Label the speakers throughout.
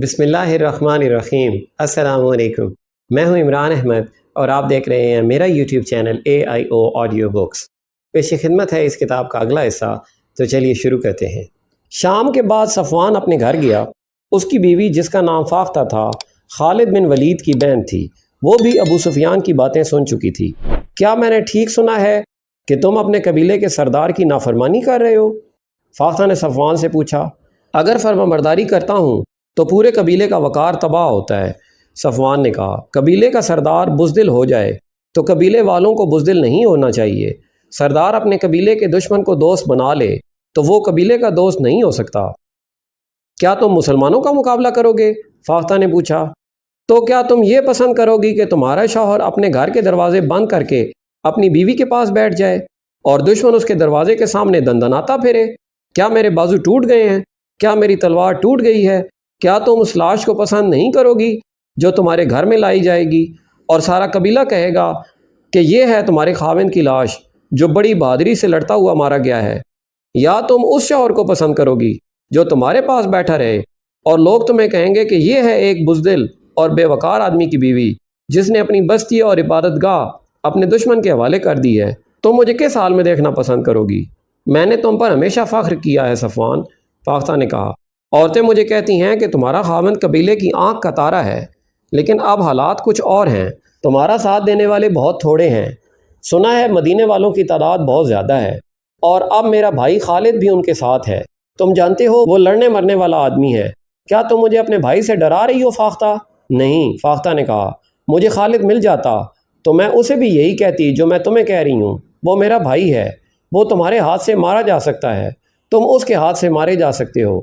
Speaker 1: بسم اللہ الرحمن الرحیم۔ السلام علیکم، میں ہوں عمران احمد اور آپ دیکھ رہے ہیں میرا YouTube channel AIO audio books. پیش خدمت ہے اس کتاب کا اگلا حصہ، تو چلیے شروع کرتے ہیں۔ شام کے بعد صفوان اپنے گھر گیا۔ اس کی بیوی جس کا نام فاختہ تھا، خالد بن ولید کی بہن تھی۔ وہ بھی ابو سفیان کی باتیں سن چکی تھی۔ کیا میں نے ٹھیک سنا ہے کہ تم اپنے قبیلے کے سردار کی نافرمانی کر رہے ہو؟ فاختہ نے صفوان سے پوچھا۔ اگر فرمانبرداری کرتا ہوں تو پورے قبیلے کا وقار تباہ ہوتا ہے۔ صفوان نے کہا، قبیلے کا سردار بزدل ہو جائے تو قبیلے والوں کو بزدل نہیں ہونا چاہیے۔ سردار اپنے قبیلے کے دشمن کو دوست بنا لے تو وہ قبیلے کا دوست نہیں ہو سکتا۔ کیا تم مسلمانوں کا مقابلہ کرو گے؟ فاختہ نے پوچھا۔ تو کیا تم یہ پسند کرو گی کہ تمہارا شوہر اپنے گھر کے دروازے بند کر کے اپنی بیوی کے پاس بیٹھ جائے اور دشمن اس کے دروازے کے سامنے دندناتا پھرے؟ کیا میرے بازو ٹوٹ گئے ہیں؟ کیا میری تلوار ٹوٹ گئی ہے؟ کیا تم اس لاش کو پسند نہیں کرو گی جو تمہارے گھر میں لائی جائے گی اور سارا قبیلہ کہے گا کہ یہ ہے تمہارے خاوند کی لاش جو بڑی بہادری سے لڑتا ہوا مارا گیا ہے؟ یا تم اس شوہر کو پسند کرو گی جو تمہارے پاس بیٹھا رہے اور لوگ تمہیں کہیں گے کہ یہ ہے ایک بزدل اور بے وقار آدمی کی بیوی جس نے اپنی بستی اور عبادت گاہ اپنے دشمن کے حوالے کر دی ہے؟ تم مجھے کس حال میں دیکھنا پسند کرو گی؟ میں نے تم پر ہمیشہ فخر کیا ہے صفوان، فاختہ نے کہا۔ عورتیں مجھے کہتی ہیں کہ تمہارا خاوند قبیلے کی آنکھ کا تارا ہے، لیکن اب حالات کچھ اور ہیں۔ تمہارا ساتھ دینے والے بہت تھوڑے ہیں۔ سنا ہے مدینے والوں کی تعداد بہت زیادہ ہے، اور اب میرا بھائی خالد بھی ان کے ساتھ ہے۔ تم جانتے ہو وہ لڑنے مرنے والا آدمی ہے۔ کیا تم مجھے اپنے بھائی سے ڈرا رہی ہو فاختہ؟ نہیں، فاختہ نے کہا۔ مجھے خالد مل جاتا تو میں اسے بھی یہی کہتی جو میں تمہیں کہہ رہی ہوں۔ وہ میرا بھائی ہے، وہ تمہارے ہاتھ سے مارا جا سکتا ہے، تم اس کے ہاتھ سے مارے جا سکتے ہو۔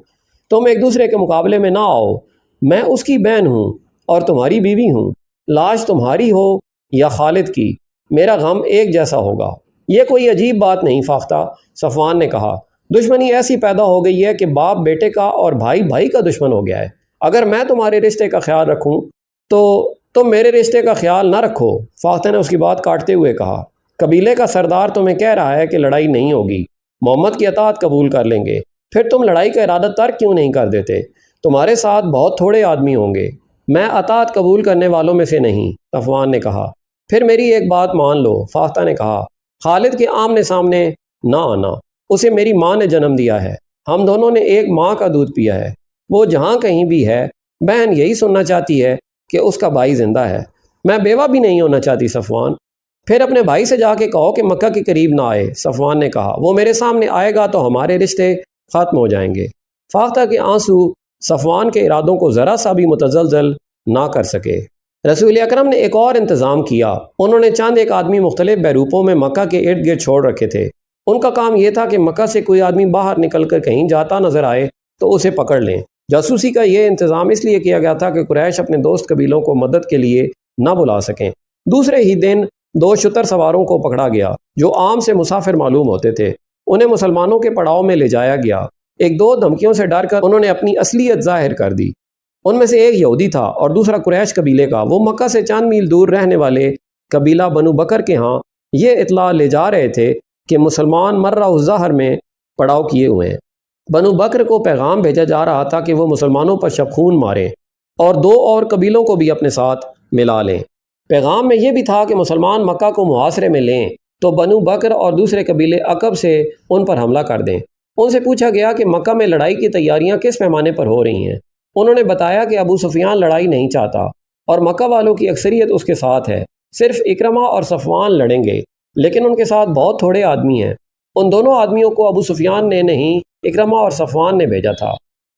Speaker 1: تم ایک دوسرے کے مقابلے میں نہ آؤ۔ میں اس کی بہن ہوں اور تمہاری بیوی ہوں۔ لاش تمہاری ہو یا خالد کی، میرا غم ایک جیسا ہوگا۔ یہ کوئی عجیب بات نہیں فاختہ، صفوان نے کہا۔ دشمنی ایسی پیدا ہو گئی ہے کہ باپ بیٹے کا اور بھائی بھائی کا دشمن ہو گیا ہے۔ اگر میں تمہارے رشتے کا خیال رکھوں تو تم میرے رشتے کا خیال نہ رکھو، فاختہ نے اس کی بات کاٹتے ہوئے کہا۔ قبیلے کا سردار تمہیں کہہ رہا ہے کہ لڑائی نہیں ہوگی، محمد کی اطاعت قبول کر لیں گے، پھر تم لڑائی کا ارادہ ترک کیوں نہیں کر دیتے؟ تمہارے ساتھ بہت تھوڑے آدمی ہوں گے۔ میں اطاعت قبول کرنے والوں میں سے نہیں، صفوان نے کہا۔ پھر میری ایک بات مان لو، فاختہ نے کہا۔ خالد کے آمنے سامنے نہ آنا۔ اسے میری ماں نے جنم دیا ہے، ہم دونوں نے ایک ماں کا دودھ پیا ہے۔ وہ جہاں کہیں بھی ہے، بہن یہی سننا چاہتی ہے کہ اس کا بھائی زندہ ہے۔ میں بیوہ بھی نہیں ہونا چاہتی صفوان۔ پھر اپنے بھائی سے جا کے کہو کہ مکہ کے قریب نہ آئے، صفوان نے کہا۔ وہ میرے سامنے آئے گا تو ہمارے رشتے ختم ہو جائیں گے۔ فاختہ کے آنسو صفوان کے ارادوں کو ذرا سا بھی متزلزل نہ کر سکے۔ رسول اکرم نے ایک اور انتظام کیا۔ انہوں نے چند ایک آدمی مختلف بیروپوں میں مکہ کے ارد گرد چھوڑ رکھے تھے۔ ان کا کام یہ تھا کہ مکہ سے کوئی آدمی باہر نکل کر کہیں جاتا نظر آئے تو اسے پکڑ لیں۔ جاسوسی کا یہ انتظام اس لیے کیا گیا تھا کہ قریش اپنے دوست قبیلوں کو مدد کے لیے نہ بلا سکیں۔ دوسرے ہی دن 2 شتر سواروں کو پکڑا گیا جو عام سے مسافر معلوم ہوتے تھے۔ انہیں مسلمانوں کے پڑاؤ میں لے جایا گیا۔ 1-2 دھمکیوں سے ڈر کر انہوں نے اپنی اصلیت ظاہر کر دی۔ ان میں سے ایک یہودی تھا اور دوسرا قریش قبیلے کا۔ وہ مکہ سے چند میل دور رہنے والے قبیلہ بنو بکر کے ہاں یہ اطلاع لے جا رہے تھے کہ مسلمان مرہ الظہر میں پڑاؤ کیے ہوئے ہیں۔ بنو بکر کو پیغام بھیجا جا رہا تھا کہ وہ مسلمانوں پر شبخون ماریں اور 2 اور قبیلوں کو بھی اپنے ساتھ ملا لیں۔ پیغام میں یہ بھی تھا کہ مسلمان مکہ کو محاصرے میں لیں تو بنو بکر اور دوسرے قبیلے عقب سے ان پر حملہ کر دیں۔ ان سے پوچھا گیا کہ مکہ میں لڑائی کی تیاریاں کس پیمانے پر ہو رہی ہیں۔ انہوں نے بتایا کہ ابو سفیان لڑائی نہیں چاہتا اور مکہ والوں کی اکثریت اس کے ساتھ ہے۔ صرف اکرمہ اور صفوان لڑیں گے، لیکن ان کے ساتھ بہت تھوڑے آدمی ہیں۔ ان دونوں آدمیوں کو ابو سفیان نے نہیں، اکرمہ اور صفوان نے بھیجا تھا۔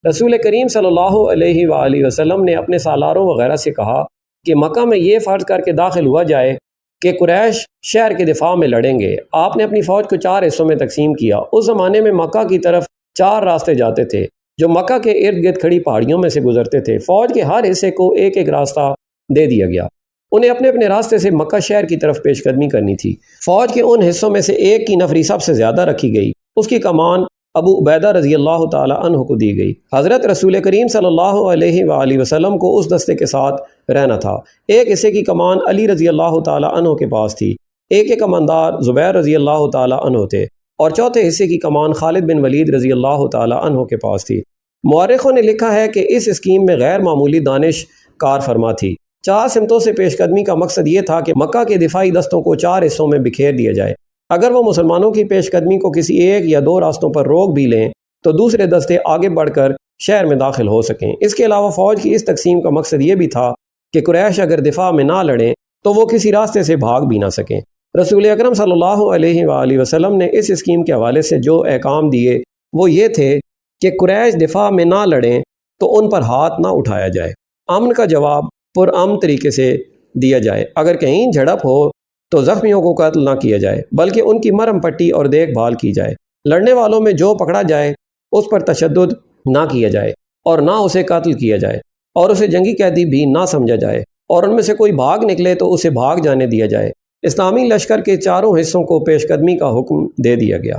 Speaker 1: رسول کریم صلی اللہ علیہ وآلہ وسلم نے اپنے سالاروں وغیرہ سے کہا کہ مکہ میں یہ فرض کر کے داخل ہوا جائے کہ قریش شہر کے دفاع میں لڑیں گے۔ آپ نے اپنی فوج کو 4 حصوں میں تقسیم کیا۔ اس زمانے میں مکہ کی طرف 4 راستے جاتے تھے جو مکہ کے ارد گرد کھڑی پہاڑیوں میں سے گزرتے تھے۔ فوج کے ہر حصے کو ایک ایک راستہ دے دیا گیا۔ انہیں اپنے اپنے راستے سے مکہ شہر کی طرف پیش قدمی کرنی تھی۔ فوج کے ان حصوں میں سے ایک کی نفری سب سے زیادہ رکھی گئی۔ اس کی کمان ابو عبیدہ رضی اللہ تعالی عنہ کو دی گئی۔ حضرت رسول کریم صلی اللہ علیہ وآلہ وسلم کو اس دستے کے ساتھ رہنا تھا۔ ایک حصے کی کمان علی رضی اللہ تعالی عنہ کے پاس تھی، ایک کے کماندار زبیر رضی اللہ تعالی عنہ تھے، اور چوتھے حصے کی کمان خالد بن ولید رضی اللہ تعالی عنہ کے پاس تھی۔ مورخوں نے لکھا ہے کہ اس اسکیم میں غیر معمولی دانش کار فرما تھی۔ 4 سمتوں سے پیش قدمی کا مقصد یہ تھا کہ مکہ کے دفاعی دستوں کو 4 حصوں میں بکھیر دیا جائے۔ اگر وہ مسلمانوں کی پیش قدمی کو کسی ایک یا 2 راستوں پر روک بھی لیں تو دوسرے دستے آگے بڑھ کر شہر میں داخل ہو سکیں۔ اس کے علاوہ فوج کی اس تقسیم کا مقصد یہ بھی تھا کہ قریش اگر دفاع میں نہ لڑیں تو وہ کسی راستے سے بھاگ بھی نہ سکیں۔ رسول اکرم صلی اللہ علیہ وآلہ وسلم نے اس اسکیم کے حوالے سے جو احکام دیے وہ یہ تھے کہ قریش دفاع میں نہ لڑیں تو ان پر ہاتھ نہ اٹھایا جائے۔ امن کا جواب پرامن طریقے سے دیا جائے۔ اگر کہیں جھڑپ ہو تو زخمیوں کو قتل نہ کیا جائے بلکہ ان کی مرہم پٹی اور دیکھ بھال کی جائے۔ لڑنے والوں میں جو پکڑا جائے اس پر تشدد نہ کیا جائے اور نہ اسے قتل کیا جائے اور اسے جنگی قیدی بھی نہ سمجھا جائے، اور ان میں سے کوئی بھاگ نکلے تو اسے بھاگ جانے دیا جائے۔ اسلامی لشکر کے 4 حصوں کو پیش قدمی کا حکم دے دیا گیا۔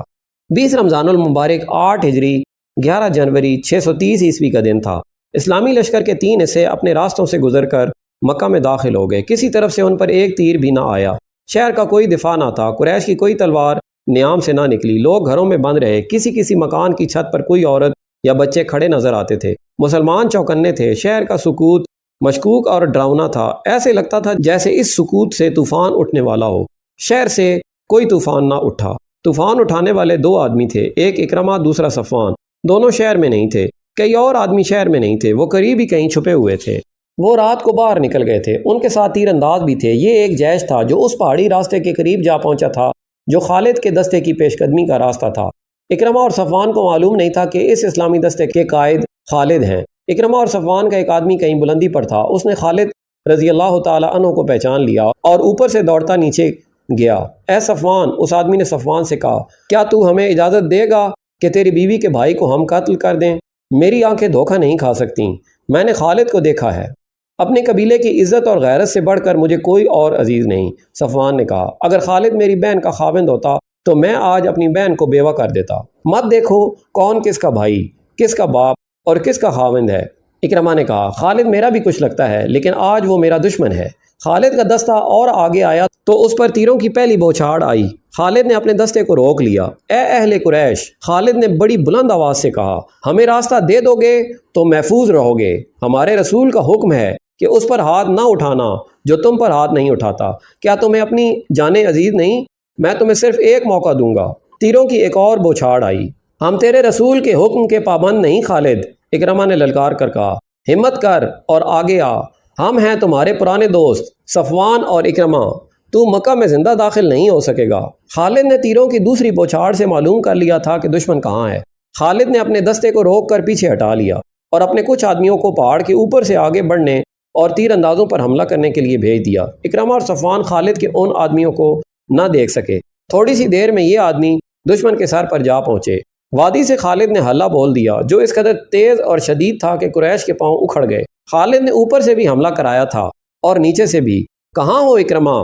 Speaker 1: 20 رمضان المبارک 8 ہجری 11 جنوری 630 عیسوی کا دن تھا۔ اسلامی لشکر کے 3 حصے اپنے راستوں سے گزر کر مکہ میں داخل ہو گئے۔ کسی طرف سے ان پر ایک تیر بھی نہ آیا۔ شہر کا کوئی دفاع نہ تھا۔ قریش کی کوئی تلوار نیام سے نہ نکلی۔ لوگ گھروں میں بند رہے۔ کسی مکان کی چھت پر کوئی عورت یا بچے کھڑے نظر آتے تھے۔ مسلمان چوکنے تھے۔ شہر کا سکوت مشکوک اور ڈراؤنا تھا۔ ایسے لگتا تھا جیسے اس سکوت سے طوفان اٹھنے والا ہو۔ شہر سے کوئی طوفان نہ اٹھا۔ طوفان اٹھانے والے 2 آدمی تھے، ایک اکرمہ دوسرا صفوان۔ دونوں شہر میں نہیں تھے۔ کئی اور آدمی شہر میں نہیں تھے، وہ قریب ہی کہیں چھپے ہوئے تھے۔ وہ رات کو باہر نکل گئے تھے۔ ان کے ساتھ تیر انداز بھی تھے۔ یہ ایک جیش تھا جو اس پہاڑی راستے کے قریب جا پہنچا تھا جو خالد کے دستے کی پیش قدمی کا راستہ تھا۔ اکرمہ اور صفوان کو معلوم نہیں تھا کہ اس اسلامی دستے کے قائد خالد ہیں۔ اکرمہ اور صفوان کا ایک آدمی کہیں بلندی پر تھا۔ اس نے خالد رضی اللہ تعالی عنہ کو پہچان لیا اور اوپر سے دوڑتا نیچے گیا۔ اے صفوان، اس آدمی نے صفوان سے کہا، کیا تو ہمیں اجازت دے گا کہ تیری بیوی کے بھائی کو ہم قتل کر دیں؟ میری آنکھیں دھوکہ نہیں کھا سکتیں۔ میں نے خالد کو دیکھا ہے۔ اپنے قبیلے کی عزت اور غیرت سے بڑھ کر مجھے کوئی اور عزیز نہیں۔ صفوان نے کہا، اگر خالد میری بہن کا خاوند ہوتا تو میں آج اپنی بہن کو بیوہ کر دیتا۔ مت دیکھو کون کس کا بھائی، کس کا باپ اور کس کا خاوند ہے۔ اکرمہ نے کہا، خالد میرا بھی کچھ لگتا ہے لیکن آج وہ میرا دشمن ہے۔ خالد کا دستہ اور آگے آیا تو اس پر تیروں کی پہلی بوچھاڑ آئی۔ خالد نے اپنے دستے کو روک لیا۔ اے اہل قریش، خالد نے بڑی بلند آواز سے کہا، ہمیں راستہ دے دو گے تو محفوظ رہو گے۔ ہمارے رسول کا حکم ہے کہ اس پر ہاتھ نہ اٹھانا جو تم پر ہاتھ نہیں اٹھاتا۔ کیا تمہیں اپنی جانیں عزیز نہیں؟ میں تمہیں صرف ایک موقع دوں گا۔ تیروں کی ایک اور بوچھاڑ آئی۔ ہم تیرے رسول کے حکم کے پابند نہیں خالد، اکرمہ نے للکار کر کہا، ہمت کر اور آگے آ، ہم ہیں تمہارے پرانے دوست صفوان اور اکرمہ، تو مکہ میں زندہ داخل نہیں ہو سکے گا۔ خالد نے تیروں کی دوسری بوچھاڑ سے معلوم کر لیا تھا کہ دشمن کہاں ہے۔ خالد نے اپنے دستے کو روک کر پیچھے ہٹا لیا اور اپنے کچھ آدمیوں کو پہاڑ کے اوپر سے آگے بڑھنے اور تیر اندازوں پر حملہ کرنے کے لیے بھیج دیا۔ اکرمہ اور صفوان خالد کے ان آدمیوں کو نہ دیکھ سکے۔ تھوڑی سی دیر میں یہ آدمی دشمن کے سر پر جا پہنچے۔ وادی سے خالد نے حلہ بول دیا جو اس قدر تیز اور شدید تھا کہ قریش کے پاؤں اکھڑ گئے۔ خالد نے اوپر سے بھی حملہ کرایا تھا اور نیچے سے بھی۔ کہاں ہو اکرمہ؟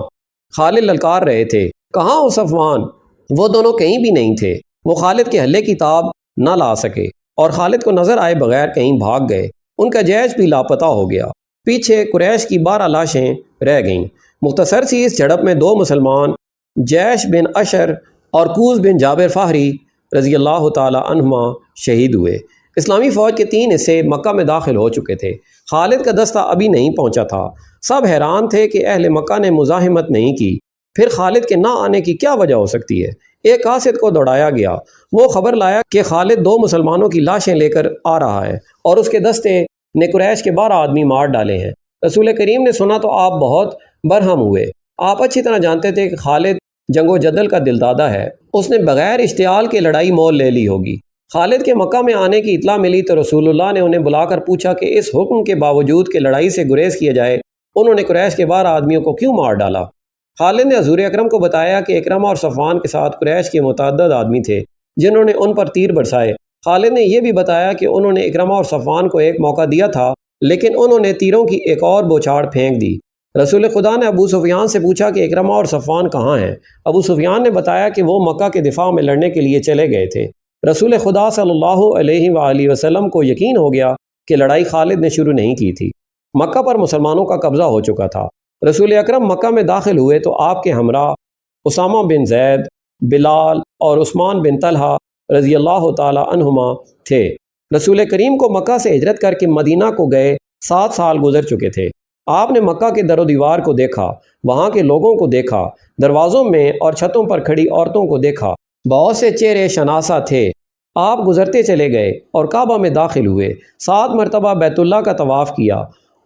Speaker 1: خالد للکار رہے تھے۔ کہاں ہو صفوان؟ وہ دونوں کہیں بھی نہیں تھے۔ وہ خالد کے حلے کی تاب نہ لا سکے اور خالد کو نظر آئے بغیر کہیں بھاگ گئے۔ ان کا جیش بھی لاپتہ ہو گیا۔ پیچھے قریش کی 12 لاشیں رہ گئیں۔ مختصر سی اس جھڑپ میں 2 مسلمان جیش بن اشر اور کوز بن جابر فہری رضی اللہ تعالی عنہما شہید ہوئے۔ اسلامی فوج کے 3 حصے مکہ میں داخل ہو چکے تھے۔ خالد کا دستہ ابھی نہیں پہنچا تھا۔ سب حیران تھے کہ اہل مکہ نے مزاحمت نہیں کی۔ پھر خالد کے نہ آنے کی کیا وجہ ہو سکتی ہے؟ ایک قاصد کو دوڑایا گیا۔ وہ خبر لایا کہ خالد 2 مسلمانوں کی لاشیں لے کر آ رہا ہے اور اس کے دستے نے قریش کے 12 آدمی مار ڈالے ہیں۔ رسول کریم نے سنا تو آپ بہت برہم ہوئے۔ آپ اچھی طرح جانتے تھے کہ خالد جنگ و جدل کا دلدادہ ہے۔ اس نے بغیر اشتعال کے لڑائی مول لے لی ہوگی۔ خالد کے مکہ میں آنے کی اطلاع ملی تو رسول اللہ نے انہیں بلا کر پوچھا کہ اس حکم کے باوجود کہ لڑائی سے گریز کیا جائے انہوں نے قریش کے 12 آدمیوں کو کیوں مار ڈالا؟ خالد نے حضور اکرم کو بتایا کہ اکرمہ اور صفوان کے ساتھ قریش کے متعدد آدمی تھے جنہوں نے ان پر تیر برسائے۔ خالد نے یہ بھی بتایا کہ انہوں نے اکرمہ اور صفوان کو ایک موقع دیا تھا لیکن انہوں نے تیروں کی ایک اور بوچھاڑ پھینک دی۔ رسول خدا نے ابو سفیان سے پوچھا کہ اکرمہ اور صفوان کہاں ہیں؟ ابو سفیان نے بتایا کہ وہ مکہ کے دفاع میں لڑنے کے لیے چلے گئے تھے۔ رسول خدا صلی اللہ علیہ وآلہ وسلم کو یقین ہو گیا کہ لڑائی خالد نے شروع نہیں کی تھی۔ مکہ پر مسلمانوں کا قبضہ ہو چکا تھا۔ رسول اکرم مکہ میں داخل ہوئے تو آپ کے ہمراہ اسامہ بن زید، بلال اور عثمان بن طلحہ رضی اللہ تعالی عنہما تھے۔ رسول کریم کو مکہ سے ہجرت کر کے مدینہ کو گئے 7 سال گزر چکے تھے۔ آپ نے مکہ کے در و دیوار کو دیکھا، وہاں کے لوگوں کو دیکھا، دروازوں میں اور چھتوں پر کھڑی عورتوں کو دیکھا، بہت سے چہرے شناسا تھے۔ آپ گزرتے چلے گئے اور کعبہ میں داخل ہوئے، 7 مرتبہ بیت اللہ کا طواف کیا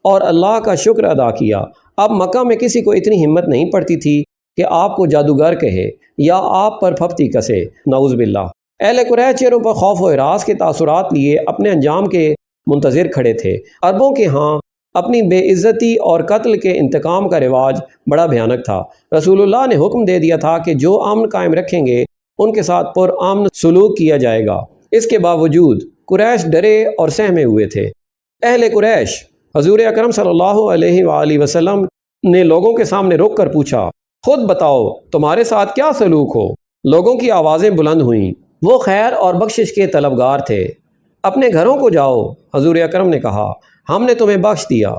Speaker 1: اور اللہ کا شکر ادا کیا۔ اب مکہ میں کسی کو اتنی ہمت نہیں پڑتی تھی کہ آپ کو جادوگر کہے یا آپ پر پھپتی کسے، نعوذ باللہ۔ اہل قریش چہروں پر خوف و ہراس کے تاثرات لیے اپنے انجام کے منتظر کھڑے تھے۔ عربوں کے ہاں اپنی بے عزتی اور قتل کے انتقام کا رواج بڑا بھیانک تھا۔ رسول اللہ نے حکم دے دیا تھا کہ جو امن قائم رکھیں گے ان کے ساتھ پر امن سلوک کیا جائے گا۔ اس کے باوجود قریش ڈرے اور سہمے ہوئے تھے۔ اہل قریش حضور اکرم صلی اللہ علیہ وآلہ وسلم نے لوگوں کے سامنے رک کر پوچھا، خود بتاؤ تمہارے ساتھ کیا سلوک ہو؟ لوگوں کی آوازیں بلند ہوئیں، وہ خیر اور بخشش کے طلبگار تھے۔ اپنے گھروں کو جاؤ، حضور اکرم نے کہا، ہم نے تمہیں بخش دیا۔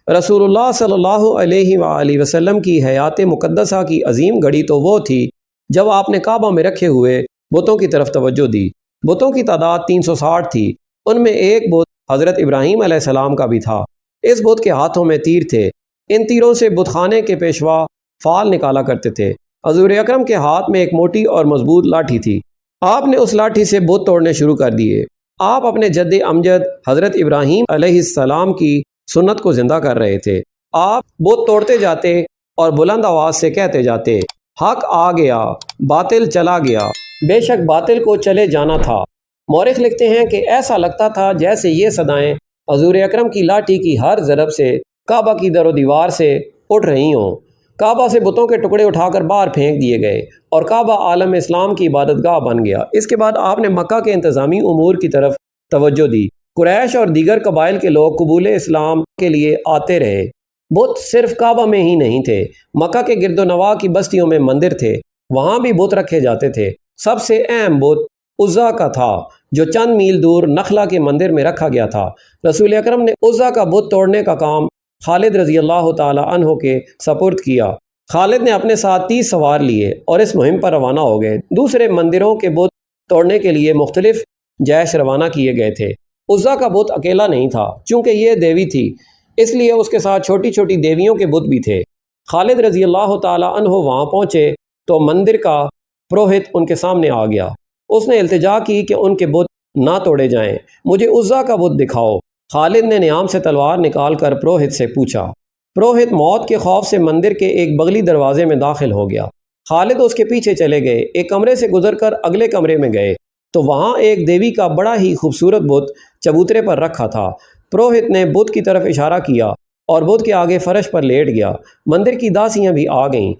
Speaker 1: رسول اللہ صلی اللہ علیہ وآلہ وسلم کی حیات مقدسہ کی عظیم گھڑی تو وہ تھی جب آپ نے کعبہ میں رکھے ہوئے بتوں کی طرف توجہ دی۔ بتوں کی تعداد 360 تھی، ان میں ایک بت حضرت ابراہیم علیہ السلام کا بھی تھا۔ اس بت کے ہاتھوں میں تیر تھے، ان تیروں سے بت خانے کے پیشوا فال نکالا کرتے تھے۔ حضور اکرم کے ہاتھ میں ایک موٹی اور مضبوط لاٹھی تھی، آپ نے اس لاٹھی سے بت توڑنے شروع کر دیے۔ آپ اپنے جد امجد حضرت ابراہیم علیہ السلام کی سنت کو زندہ کر رہے تھے۔ آپ بت توڑتے جاتے اور بلند آواز سے کہتے جاتے، حق آ گیا، باطل چلا گیا۔ بے شک باطل کو چلے جانا تھا۔ مورخ لکھتے ہیں کہ ایسا لگتا تھا جیسے یہ صدائیں حضور اکرم کی لاٹھی کی ہر ضرب سے کعبہ کی در و دیوار سے اٹھ رہی ہوں۔ کعبہ سے بتوں کے ٹکڑے اٹھا کر باہر پھینک دیے گئے اور کعبہ عالم اسلام کی عبادت گاہ بن گیا۔ اس کے بعد آپ نے مکہ کے انتظامی امور کی طرف توجہ دی۔ قریش اور دیگر قبائل کے لوگ قبول اسلام کے لیے آتے رہے۔ بت صرف کعبہ میں ہی نہیں تھے، مکہ کے گرد و نواح کی بستیوں میں مندر تھے، وہاں بھی بت رکھے جاتے تھے۔ سب سے اہم بت عزا کا تھا جو چند میل دور نخلا کے مندر میں رکھا گیا تھا۔ رسول اکرم نے عزا کا بت توڑنے کا کام خالد رضی اللہ تعالی عنہ کے سپرد کیا۔ خالد نے اپنے ساتھ 30 سوار لیے اور اس مہم پر روانہ ہو گئے۔ دوسرے مندروں کے بت توڑنے کے لیے مختلف جیش روانہ کیے گئے تھے۔ عزا کا بت اکیلا نہیں تھا، چونکہ یہ دیوی تھی اس لیے اس کے ساتھ چھوٹی چھوٹی دیویوں کے بت بھی تھے۔ خالد رضی اللہ تعالی عنہ وہاں پہنچے تو مندر کا پروہت ان کے سامنے آ گیا۔ اس نے التجا کی کہ ان کے بت نہ توڑے جائیں، مجھے عزا کا بت دکھاؤ۔ خالد نے نیام سے تلوار نکال کر پروہت سے پوچھا۔ پروہت موت کے خوف سے مندر کے ایک بغلی دروازے میں داخل ہو گیا۔ خالد اس کے پیچھے چلے گئے، ایک کمرے سے گزر کر اگلے کمرے میں گئے تو وہاں ایک دیوی کا بڑا ہی خوبصورت بت چبوترے پر رکھا تھا۔ پروہت نے بت کی طرف اشارہ کیا اور بت کے آگے فرش پر لیٹ گیا۔ مندر کی داسیاں بھی آ گئیں۔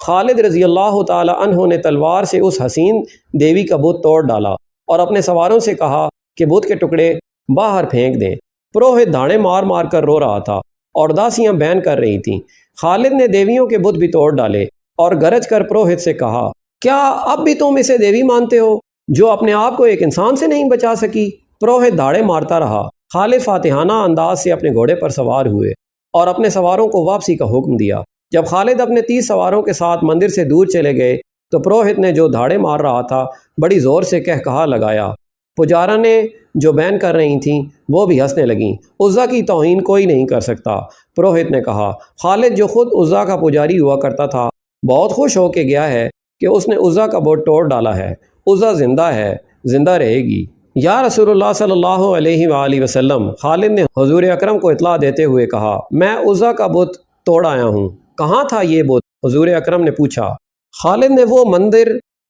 Speaker 1: خالد رضی اللہ تعالی عنہ نے تلوار سے اس حسین دیوی کا بت توڑ ڈالا اور اپنے سواروں سے کہا کہ بت کے ٹکڑے باہر پھینک دیں۔ پروہت دھاڑے مار مار کر رو رہا تھا اور داسیاں بین کر رہی تھیں۔ خالد نے دیویوں کے بت بھی توڑ ڈالے اور گرج کر پروہت سے کہا، کیا اب بھی تم اسے دیوی مانتے ہو جو اپنے آپ کو ایک انسان سے نہیں بچا سکی؟ پروہت دھاڑے مارتا رہا۔ خالد فاتحانہ انداز سے اپنے گھوڑے پر سوار ہوئے اور اپنے سواروں کو واپسی کا حکم دیا۔ جب خالد اپنے 30 سواروں کے ساتھ مندر سے دور چلے گئے تو پروہت نے جو دھاڑے مار رہا تھا بڑی زور سے کہا لگایا۔ پجارا نے جو بین کر رہی تھیں وہ بھی ہنسنے لگیں۔ عزا کی توہین کوئی نہیں کر سکتا، پروہت نے کہا۔ خالد جو خود عزا کا پجاری ہوا کرتا تھا بہت خوش ہو کے گیا ہے کہ اس نے عزا کا بت توڑ ڈالا ہے۔ عزا زندہ ہے، زندہ رہے گی۔ یا رسول اللہ صلی اللہ علیہ وآلہ وسلم، خالد نے حضور اکرم کو اطلاع دیتے ہوئے کہا، میں عزا کا بت توڑ آیا ہوں۔ کہاں تھا یہ بت؟ حضور اکرم نے پوچھا۔ خالد نے وہ مندر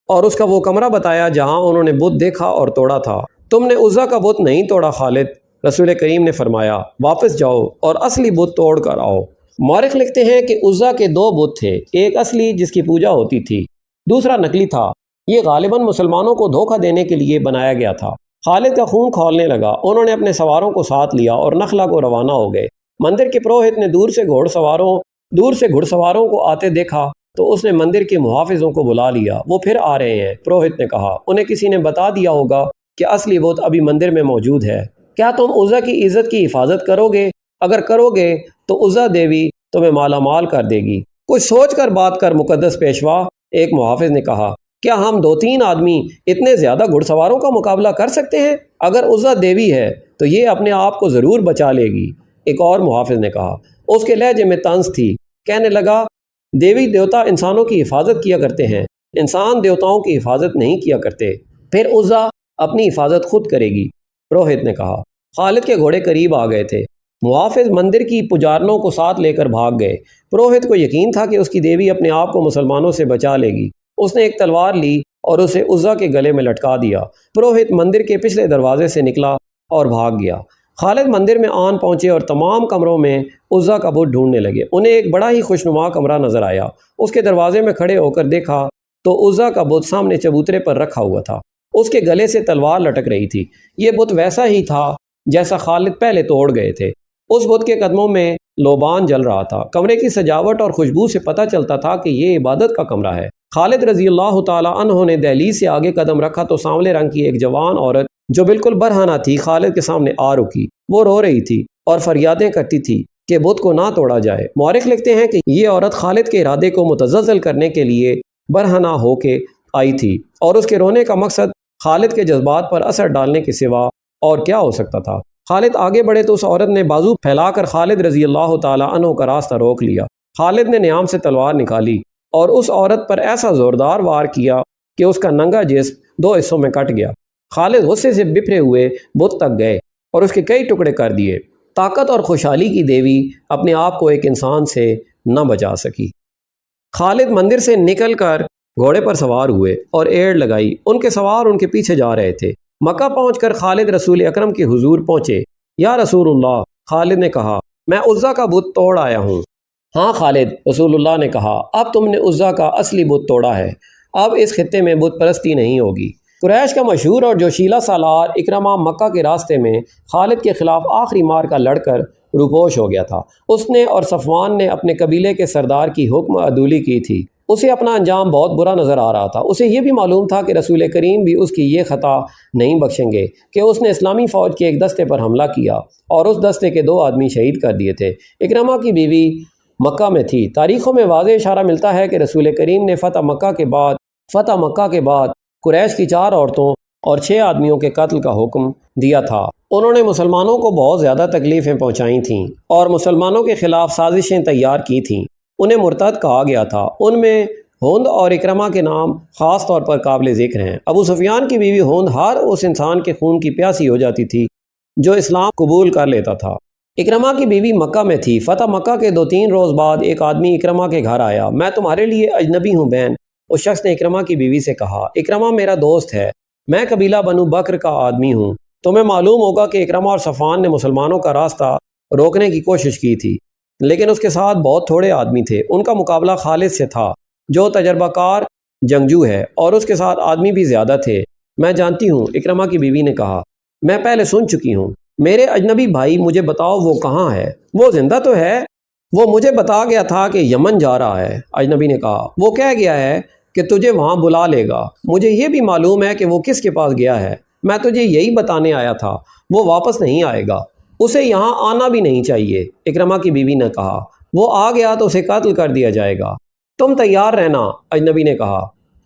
Speaker 1: اور اس کا وہ کمرہ بتایا جہاں انہوں نے بت دیکھا اور توڑا تھا۔ تم نے عزا کا بت نہیں توڑا خالد، رسول کریم نے فرمایا، واپس جاؤ اور اصلی بت توڑ کر آؤ۔ مورخ لکھتے ہیں کہ عزا کے 2 بت تھے، ایک اصلی جس کی پوجا ہوتی تھی، دوسرا نقلی تھا۔ یہ غالباً مسلمانوں کو دھوکہ دینے کے لیے بنایا گیا تھا۔ خالد کا خون کھولنے لگا، انہوں نے اپنے سواروں کو ساتھ لیا اور نخلا کو روانہ ہو گئے۔ مندر کے پروہت نے دور سے گھڑ سواروں کو آتے دیکھا تو اس نے مندر کے محافظوں کو بلا لیا، وہ پھر آ رہے ہیں۔ پروہت نے کہا، انہیں کسی نے بتا دیا ہوگا کہ اصلی بت ابھی مندر میں موجود ہے، کیا تم عزا کی عزت کی حفاظت کرو گے؟ اگر کرو گے تو عزا دیوی تمہیں مالا مال کر دے گی۔ کچھ سوچ کر بات کر مقدس پیشوا، ایک محافظ نے کہا۔ کیا ہم 2-3 آدمی اتنے زیادہ گھڑ سواروں کا مقابلہ کر سکتے ہیں؟ اگر عزا دیوی ہے تو یہ اپنے آپ کو ضرور بچا لے گی۔ ایک اور محافظ نے کہا۔ اس کے لہجے میں طنز تھی۔ کہنے لگا، دیوی دیوتا انسانوں کی حفاظت کیا کرتے ہیں، انسان دیوتاؤں کی حفاظت نہیں کیا کرتے، پھر عزا اپنی حفاظت خود کرے گی۔ پروہت نے کہا۔ خالد کے گھوڑے قریب آ گئے تھے۔ محافظ مندر کی پجارنوں کو ساتھ لے کر بھاگ گئے۔ پروہت کو یقین تھا کہ اس کی دیوی اپنے آپ کو مسلمانوں سے بچا لے گی۔ اس نے ایک تلوار لی اور اسے عزا کے گلے میں لٹکا دیا۔ پروہت مندر کے پچھلے دروازے سے نکلا اور بھاگ گیا۔ خالد مندر میں آن پہنچے اور تمام کمروں میں عزا کا بت ڈھونڈنے لگے۔ انہیں ایک بڑا ہی خوشنما کمرہ نظر آیا۔ اس کے دروازے میں کھڑے ہو کر دیکھا تو عزا کا بت سامنے چبوترے پر رکھا ہوا تھا۔ اس کے گلے سے تلوار لٹک رہی تھی۔ یہ بت ویسا ہی تھا جیسا خالد پہلے توڑ گئے تھے۔ اس بت کے قدموں میں لوبان جل رہا تھا۔ کمرے کی سجاوٹ اور خوشبو سے پتہ چلتا تھا کہ یہ عبادت کا کمرہ ہے۔ خالد رضی اللہ تعالیٰ عنہ نے دہلیز سے آگے قدم رکھا تو سانولے رنگ کی ایک جوان عورت جو بالکل برہنہ تھی خالد کے سامنے آ رکی۔ وہ رو رہی تھی اور فریادیں کرتی تھی کہ بت کو نہ توڑا جائے۔ مورخ لکھتے ہیں کہ یہ عورت خالد کے ارادے کو متزلزل کرنے کے لیے برہنہ ہو کے آئی تھی، اور اس کے رونے کا مقصد خالد کے جذبات پر اثر ڈالنے کے سوا اور کیا ہو سکتا تھا۔ خالد آگے بڑھے تو اس عورت نے بازو پھیلا کر خالد رضی اللہ تعالیٰ عنہ کا راستہ روک لیا۔ خالد نے نیام سے تلوار نکالی اور اس عورت پر ایسا زوردار وار کیا کہ اس کا ننگا جسم 2 حصوں میں کٹ گیا۔ خالد غصے سے بپھرے ہوئے بت تک گئے اور اس کے کئی ٹکڑے کر دیے۔ طاقت اور خوشحالی کی دیوی اپنے آپ کو ایک انسان سے نہ بچا سکی۔ خالد مندر سے نکل کر گھوڑے پر سوار ہوئے اور ایڑ لگائی۔ ان کے سوار ان کے پیچھے جا رہے تھے۔ مکہ پہنچ کر خالد رسول اکرم کے حضور پہنچے۔ یا رسول اللہ، خالد نے کہا، میں عزا کا بت توڑ آیا ہوں۔ ہاں خالد، رسول اللہ نے کہا، اب تم نے عزا کا اصلی بت توڑا ہے۔ اب اس خطے میں بت پرستی نہیں ہوگی۔ قریش کا مشہور اور جوشیلا سالار اکرمہ مکہ کے راستے میں خالد کے خلاف آخری مار کا لڑ کر روپوش ہو گیا تھا۔ اس نے اور صفوان نے اپنے قبیلے کے سردار کی حکم عدولی کی تھی۔ اسے اپنا انجام بہت برا نظر آ رہا تھا۔ اسے یہ بھی معلوم تھا کہ رسول کریم بھی اس کی یہ خطا نہیں بخشیں گے کہ اس نے اسلامی فوج کے ایک دستے پر حملہ کیا اور اس دستے کے 2 آدمی شہید کر دیے تھے۔ اکرمہ کی بیوی مکہ میں تھی۔ تاریخوں میں واضح اشارہ ملتا ہے کہ رسول کریم نے فتح مکہ کے بعد قریش کی 4 عورتوں اور 6 آدمیوں کے قتل کا حکم دیا تھا۔ انہوں نے مسلمانوں کو بہت زیادہ تکلیفیں پہنچائی تھیں اور مسلمانوں کے خلاف سازشیں تیار کی تھیں۔ انہیں مرتد کہا گیا تھا۔ ان میں ہند اور اکرمہ کے نام خاص طور پر قابل ذکر ہیں۔ ابو سفیان کی بیوی ہند ہر اس انسان کے خون کی پیاسی ہو جاتی تھی جو اسلام قبول کر لیتا تھا۔ اکرمہ کی بیوی مکہ میں تھی۔ فتح مکہ کے 2-3 روز بعد ایک آدمی اکرمہ کے گھر آیا۔ میں تمہارے لیے اجنبی ہوں بہن، اس شخص نے اکرمہ کی بیوی سے کہا۔ اکرمہ میرا دوست ہے، میں قبیلہ بنو بکر کا آدمی ہوں۔ تمہیں معلوم ہوگا کہ اکرمہ اور صفوان نے مسلمانوں کا راستہ روکنے کی کوشش کی تھی، لیکن اس کے ساتھ بہت تھوڑے آدمی تھے۔ ان کا مقابلہ خالد سے تھا جو تجربہ کار جنگجو ہے، اور اس کے ساتھ آدمی بھی زیادہ تھے۔ میں جانتی ہوں، اکرمہ کی بیوی نے کہا، میں پہلے سن چکی ہوں۔ میرے اجنبی بھائی، مجھے بتاؤ وہ کہاں ہے؟ وہ زندہ تو ہے؟ وہ مجھے بتا گیا تھا کہ یمن جا رہا ہے۔ اجنبی نے کہا، وہ کہہ گیا ہے کہ تجھے وہاں بلا لے گا۔ مجھے یہ بھی معلوم ہے کہ وہ کس کے پاس گیا ہے۔ میں تجھے یہی بتانے آیا تھا، وہ واپس نہیں آئے گا، اسے یہاں آنا بھی نہیں چاہیے۔ اکرمہ کی بیوی نے کہا، وہ آ گیا تو اسے قتل کر دیا جائے گا۔ تم تیار رہنا، اجنبی نے کہا،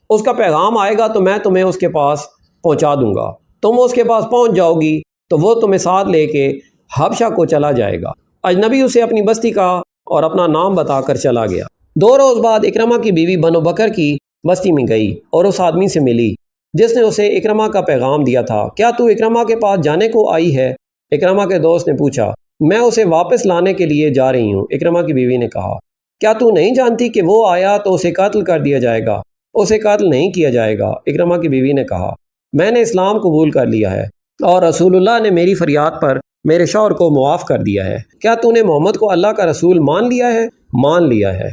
Speaker 1: اس کا پیغام آئے گا تو میں تمہیں اس کے پاس پہنچا دوں گا۔ تم اس کے پاس پہنچ جاؤ گی تو وہ تمہیں ساتھ لے کے حبشہ کو چلا جائے گا۔ اجنبی اسے اپنی بستی کا اور اپنا نام بتا کر چلا گیا۔ 2 روز بعد اکرمہ کی بیوی بنو بکر کی بستی میں گئی اور اس آدمی سے ملی جس نے اسے اکرمہ کا پیغام دیا تھا۔ کیا تو اکرمہ کے پاس جانے کو آئی ہے؟ اکرمہ کے دوست نے پوچھا۔ میں اسے واپس لانے کے لیے جا رہی ہوں، اکرمہ کی بیوی نے کہا۔ کیا تو نہیں جانتی کہ وہ آیا تو اسے قتل کر دیا جائے گا؟ اسے قتل نہیں کیا جائے گا، اکرمہ کی بیوی نے کہا۔ میں نے اسلام قبول کر لیا ہے اور رسول اللہ نے میری فریاد پر میرے شوہر کو معاف کر دیا ہے۔ کیا تو نے محمد کو اللہ کا رسول مان لیا ہے؟ مان لیا ہے۔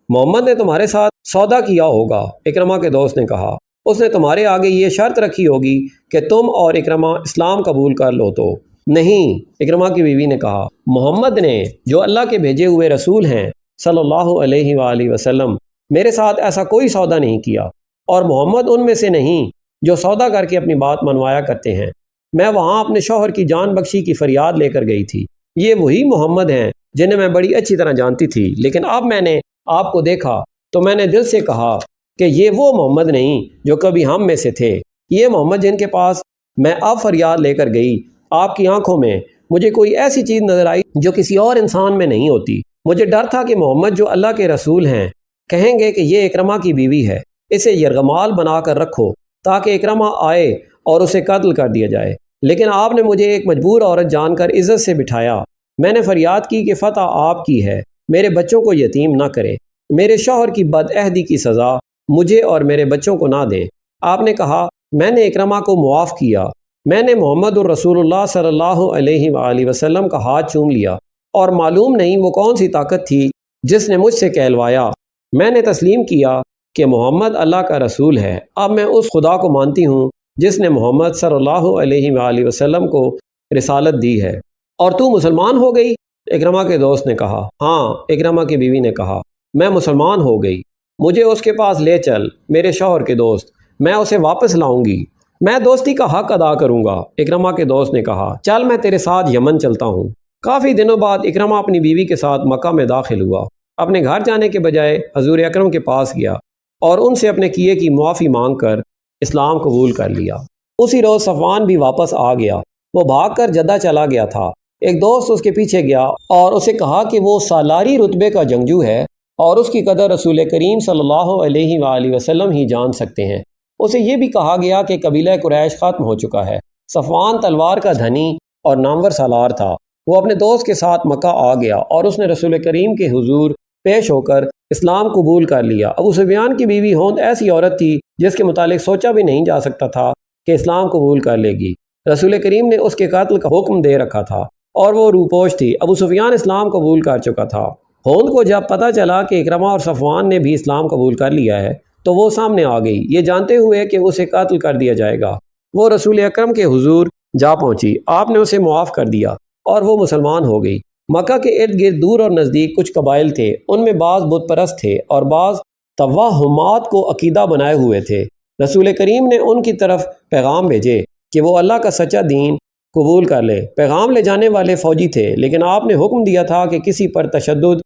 Speaker 1: محمد نے تمہارے ساتھ سودا کیا ہوگا، اکرمہ کے دوست نے کہا۔ اس نے تمہارے آگے یہ شرط رکھی ہوگی کہ تم اور اکرمہ اسلام قبول کر لو تو؟ نہیں، اکرمہ کی بیوی نے کہا، محمد نے جو اللہ کے بھیجے ہوئے رسول ہیں صلی اللہ علیہ وآلہ وسلم، میرے ساتھ ایسا کوئی سودا نہیں کیا، اور محمد ان میں سے نہیں جو سودا کر کے اپنی بات منوایا کرتے ہیں۔ میں وہاں اپنے شوہر کی جان بخشی کی فریاد لے کر گئی تھی۔ یہ وہی محمد ہیں جنہیں میں بڑی اچھی طرح جانتی تھی، لیکن اب میں نے آپ کو دیکھا تو میں نے دل سے کہا کہ یہ وہ محمد نہیں جو کبھی ہم میں سے تھے، یہ محمد جن کے پاس میں اب فریاد لے کر گئی، آپ کی آنکھوں میں مجھے کوئی ایسی چیز نظر آئی جو کسی اور انسان میں نہیں ہوتی۔ مجھے ڈر تھا کہ محمد جو اللہ کے رسول ہیں کہیں گے کہ یہ اکرمہ کی بیوی ہے، اسے یرغمال بنا کر رکھو تاکہ اکرمہ آئے اور اسے قتل کر دیا جائے، لیکن آپ نے مجھے ایک مجبور عورت جان کر عزت سے بٹھایا۔ میں نے فریاد کی کہ فتح آپ کی ہے، میرے بچوں کو یتیم نہ کریں، میرے شوہر کی بد عہدی کی سزا مجھے اور میرے بچوں کو نہ دیں۔ آپ نے کہا میں نے اکرمہ کو معاف کیا۔ میں نے محمد الرسول اللہ صلی اللہ علیہ وآلہ وسلم کا ہاتھ چوم لیا اور معلوم نہیں وہ کون سی طاقت تھی جس نے مجھ سے کہلوایا۔ میں نے تسلیم کیا کہ محمد اللہ کا رسول ہے۔ اب میں اس خدا کو مانتی ہوں جس نے محمد صلی اللہ علیہ وآلہ وسلم کو رسالت دی ہے۔ اور تو مسلمان ہو گئی؟ اکرمہ کے دوست نے کہا۔ ہاں، اکرمہ کی بیوی نے کہا، میں مسلمان ہو گئی۔ مجھے اس کے پاس لے چل میرے شوہر کے دوست، میں اسے واپس لاؤں گی، میں دوستی کا حق ادا کروں گا۔ اکرمہ کے دوست نے کہا، چل میں تیرے ساتھ یمن چلتا ہوں۔ کافی دنوں بعد اکرمہ اپنی بیوی کے ساتھ مکہ میں داخل ہوا۔ اپنے گھر جانے کے بجائے حضور اکرم کے پاس گیا اور ان سے اپنے کیے کی معافی مانگ کر اسلام قبول کر لیا۔ اسی روز صفوان بھی واپس آ گیا۔ وہ بھاگ کر جدہ چلا گیا تھا۔ ایک دوست اس کے پیچھے گیا اور اسے کہا کہ وہ سالاری رتبے کا جنگجو ہے اور اس کی قدر رسول کریم صلی اللہ علیہ وآلہ وسلم ہی جان سکتے ہیں۔ اسے یہ بھی کہا گیا کہ قبیلہ قریش ختم ہو چکا ہے۔ صفوان تلوار کا دھنی اور نامور سالار تھا۔ وہ اپنے دوست کے ساتھ مکہ آ گیا اور اس نے رسول کریم کے حضور پیش ہو کر اسلام قبول کر لیا۔ ابو سفیان کی بیوی ہوند ایسی عورت تھی جس کے متعلق سوچا بھی نہیں جا سکتا تھا کہ اسلام قبول کر لے گی۔ رسول کریم نے اس کے قتل کا حکم دے رکھا تھا اور وہ روپوش تھی۔ ابو سفیان اسلام قبول کر چکا تھا۔ ہوند کو جب پتہ چلا کہ اکرمہ اور صفوان نے بھی اسلام قبول کر لیا ہے تو وہ سامنے آ گئی، یہ جانتے ہوئے کہ اسے قتل کر دیا جائے گا۔ وہ رسول اکرم کے حضور جا پہنچی، آپ نے اسے معاف کر دیا اور وہ مسلمان ہو گئی۔ مکہ کے ارد گرد دور اور نزدیک کچھ قبائل تھے، ان میں بعض بت پرست تھے اور بعض توہمات کو عقیدہ بنائے ہوئے تھے۔ رسول کریم نے ان کی طرف پیغام بھیجے کہ وہ اللہ کا سچا دین قبول کر لے۔ پیغام لے جانے والے فوجی تھے، لیکن آپ نے حکم دیا تھا کہ کسی پر تشدد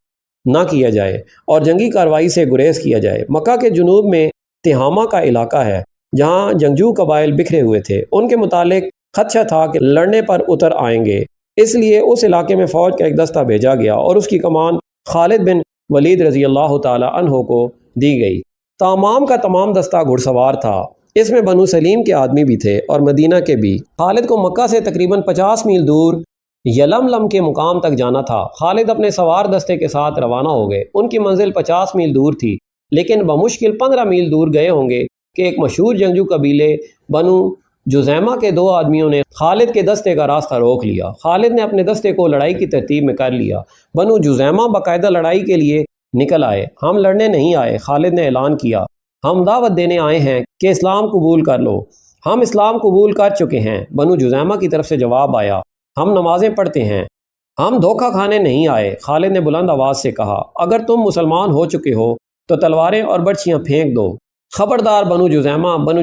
Speaker 1: نہ کیا جائے اور جنگی کارروائی سے گریز کیا جائے۔ مکہ کے جنوب میں تہامہ کا علاقہ ہے جہاں جنگجو قبائل بکھرے ہوئے تھے۔ ان کے متعلق خدشہ تھا کہ لڑنے پر اتر آئیں گے، اس لیے اس علاقے میں فوج کا ایک دستہ بھیجا گیا اور اس کی کمان خالد بن ولید رضی اللہ تعالی عنہ کو دی گئی۔ تمام کا تمام دستہ گھڑ سوار تھا، اس میں بنو سلیم کے آدمی بھی تھے اور مدینہ کے بھی۔ خالد کو مکہ سے تقریباً 50 میل دور یلملم کے مقام تک جانا تھا۔ خالد اپنے سوار دستے کے ساتھ روانہ ہو گئے۔ ان کی منزل 50 میل دور تھی، لیکن بمشکل 15 میل دور گئے ہوں گے کہ ایک مشہور جنگجو قبیلے بنو جزیمہ کے 2 آدمیوں نے خالد کے دستے کا راستہ روک لیا۔ خالد نے اپنے دستے کو لڑائی کی ترتیب میں کر لیا۔ بنو جزیمہ باقاعدہ لڑائی کے لیے نکل آئے۔ ہم لڑنے نہیں آئے، خالد نے اعلان کیا، ہم دعوت دینے آئے ہیں کہ اسلام قبول کر لو۔ ہم اسلام قبول کر چکے ہیں، بنو جزیمہ کی طرف سے جواب آیا۔ ہم نمازیں پڑھتے ہیں، ہم دھوکہ کھانے نہیں آئے۔ خالد نے بلند آواز سے کہا، اگر تم مسلمان ہو چکے ہو تو تلواریں اور برچیاں پھینک دو۔ خبردار بنو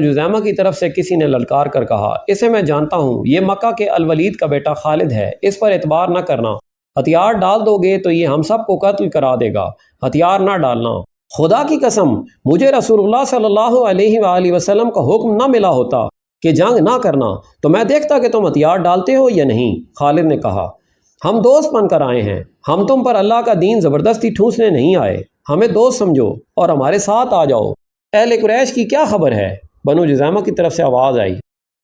Speaker 1: جزیمہ کی طرف سے کسی نے للکار کر کہا، اسے میں جانتا ہوں، یہ مکہ کے الولید کا بیٹا خالد ہے، اس پر اعتبار نہ کرنا۔ ہتھیار ڈال دو گے تو یہ ہم سب کو قتل کرا دے گا، ہتھیار نہ ڈالنا۔ خدا کی قسم، مجھے رسول اللہ صلی اللہ علیہ وآلہ وسلم کا حکم نہ ملا ہوتا کہ جنگ نہ کرنا تو میں دیکھتا کہ تم ہتھیار ڈالتے ہو یا نہیں۔ خالد نے کہا، ہم دوست بن کر آئے ہیں، ہم تم پر اللہ کا دین زبردستی ٹھوسنے نہیں آئے، ہمیں دوست سمجھو اور ہمارے ساتھ آ جاؤ۔ اہل قریش کی کیا خبر ہے؟ بنو جزیمہ کی طرف سے آواز آئی۔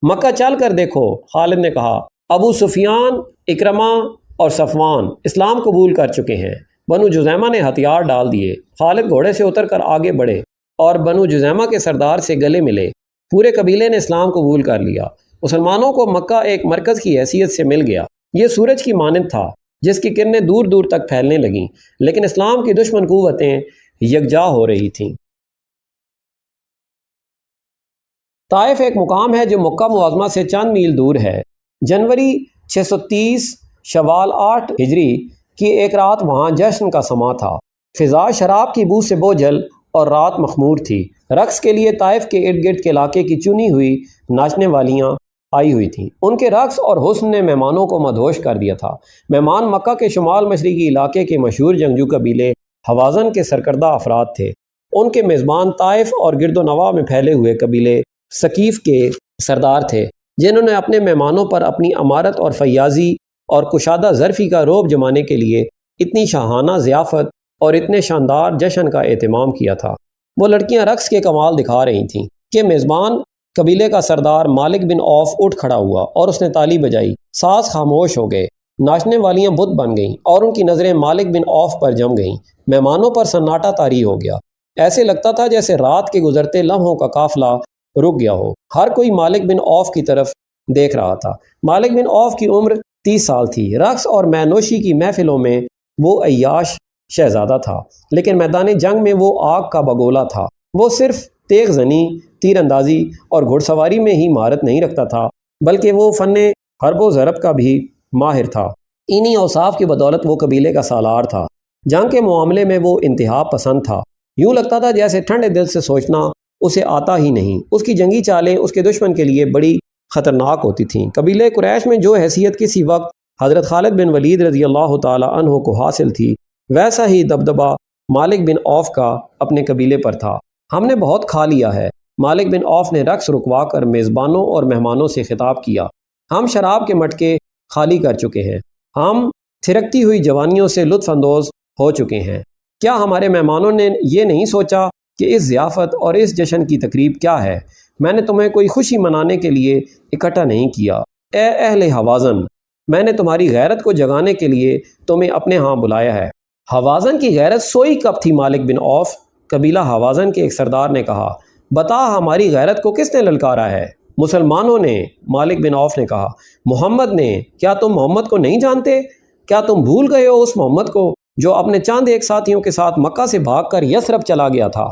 Speaker 1: مکہ چل کر دیکھو، خالد نے کہا۔ ابو سفیان، اکرمہ اور صفوان اسلام قبول کر چکے ہیں۔ بنو جزیمہ نے ہتھیار ڈال دیے۔ خالد گھوڑے سے اتر کر آگے بڑھے اور بنو جزیمہ کے سردار سے گلے ملے۔ پورے قبیلے نے اسلام قبول کر لیا۔ مسلمانوں کو مکہ ایک مرکز کی حیثیت سے مل گیا۔ یہ سورج کی مانند تھا جس کی کرنیں دور دور تک پھیلنے لگیں، لیکن اسلام کی دشمن قوتیں یکجا ہو رہی تھیں۔ طائف ایک مقام ہے جو مکہ معظمہ سے چند میل دور ہے۔ جنوری 630 شوال 8 ہجری کی ایک رات وہاں جشن کا سماں تھا۔ فضا شراب کی بو سے بوجھل اور رات مخمور تھی۔ رقص کے لیے طائف کے ارد گرد کے علاقے کی چنی ہوئی ناچنے والیاں آئی ہوئی تھیں۔ ان کے رقص اور حسن نے مہمانوں کو مدہوش کر دیا تھا۔ مہمان مکہ کے شمال مشرقی علاقے کے مشہور جنگجو قبیلے حوازن کے سرکردہ افراد تھے۔ ان کے میزبان طائف اور گرد و نواح میں پھیلے ہوئے قبیلے ثقیف کے سردار تھے، جنہوں نے اپنے مہمانوں پر اپنی امارت اور فیاضی اور کشادہ ظرفی کا رعب جمانے کے لیے اتنی شاہانہ ضیافت اور اتنے شاندار جشن کا اہتمام کیا تھا۔ وہ لڑکیاں رقص کے کمال دکھا رہی تھیں کہ میزبان قبیلے کا سردار مالک بن عوف اٹھ کھڑا ہوا اور اس نے تالی بجائی، ساز خاموش ہو گئے، ناچنے والیاں بت بن گئیں اور ان کی نظریں مالک بن عوف پر جم گئیں۔ مہمانوں پر سناٹا طاری ہو گیا، ایسے لگتا تھا جیسے رات کے گزرتے لمحوں کا قافلہ رک گیا ہو۔ ہر کوئی مالک بن عوف کی طرف دیکھ رہا تھا۔ مالک بن عوف کی عمر 30 سال تھی۔ رقص اور مے نوشی کی محفلوں میں وہ عیاش شہزادہ تھا، لیکن میدان جنگ میں وہ آگ کا بگولا تھا۔ وہ صرف تیغ زنی، تیر اندازی اور گھڑ سواری میں ہی مہارت نہیں رکھتا تھا، بلکہ وہ فن حرب و ضرب کا بھی ماہر تھا۔ انہی اوصاف کی بدولت وہ قبیلے کا سالار تھا۔ جنگ کے معاملے میں وہ انتہا پسند تھا، یوں لگتا تھا جیسے ٹھنڈے دل سے سوچنا اسے آتا ہی نہیں۔ اس کی جنگی چالیں اس کے دشمن کے لیے بڑی خطرناک ہوتی تھیں۔ قبیلے قریش میں جو حیثیت کسی وقت حضرت خالد بن ولید رضی اللہ تعالی عنہ کو حاصل تھی، ویسا ہی دبدبہ مالک بن عوف کا اپنے قبیلے پر تھا۔ ہم نے بہت کھا لیا ہے، مالک بن عوف نے رقص رکوا کر میزبانوں اور مہمانوں سے خطاب کیا۔ ہم شراب کے مٹکے خالی کر چکے ہیں، ہم تھرکتی ہوئی جوانیوں سے لطف اندوز ہو چکے ہیں۔ کیا ہمارے مہمانوں نے یہ نہیں سوچا کہ اس ضیافت اور اس جشن کی تقریب کیا ہے؟ میں نے تمہیں کوئی خوشی منانے کے لیے اکٹھا نہیں کیا۔ اے اہل حوازن، میں نے تمہاری غیرت کو جگانے کے لیے تمہیں اپنے ہاں بلایا ہے۔ حوازن کی غیرت سوئی کب تھی مالک بن عوف؟ قبیلہ حوازن کے ایک سردار نے کہا۔ بتا ہماری غیرت کو کس نے للکارا ہے؟ مسلمانوں نے، مالک بن عوف نے کہا۔ محمد نے؟ کیا تم محمد کو نہیں جانتے؟ کیا تم بھول گئے ہو اس محمد کو جو اپنے چند ایک ساتھیوں کے ساتھ مکہ سے بھاگ کر یثرب چلا گیا تھا؟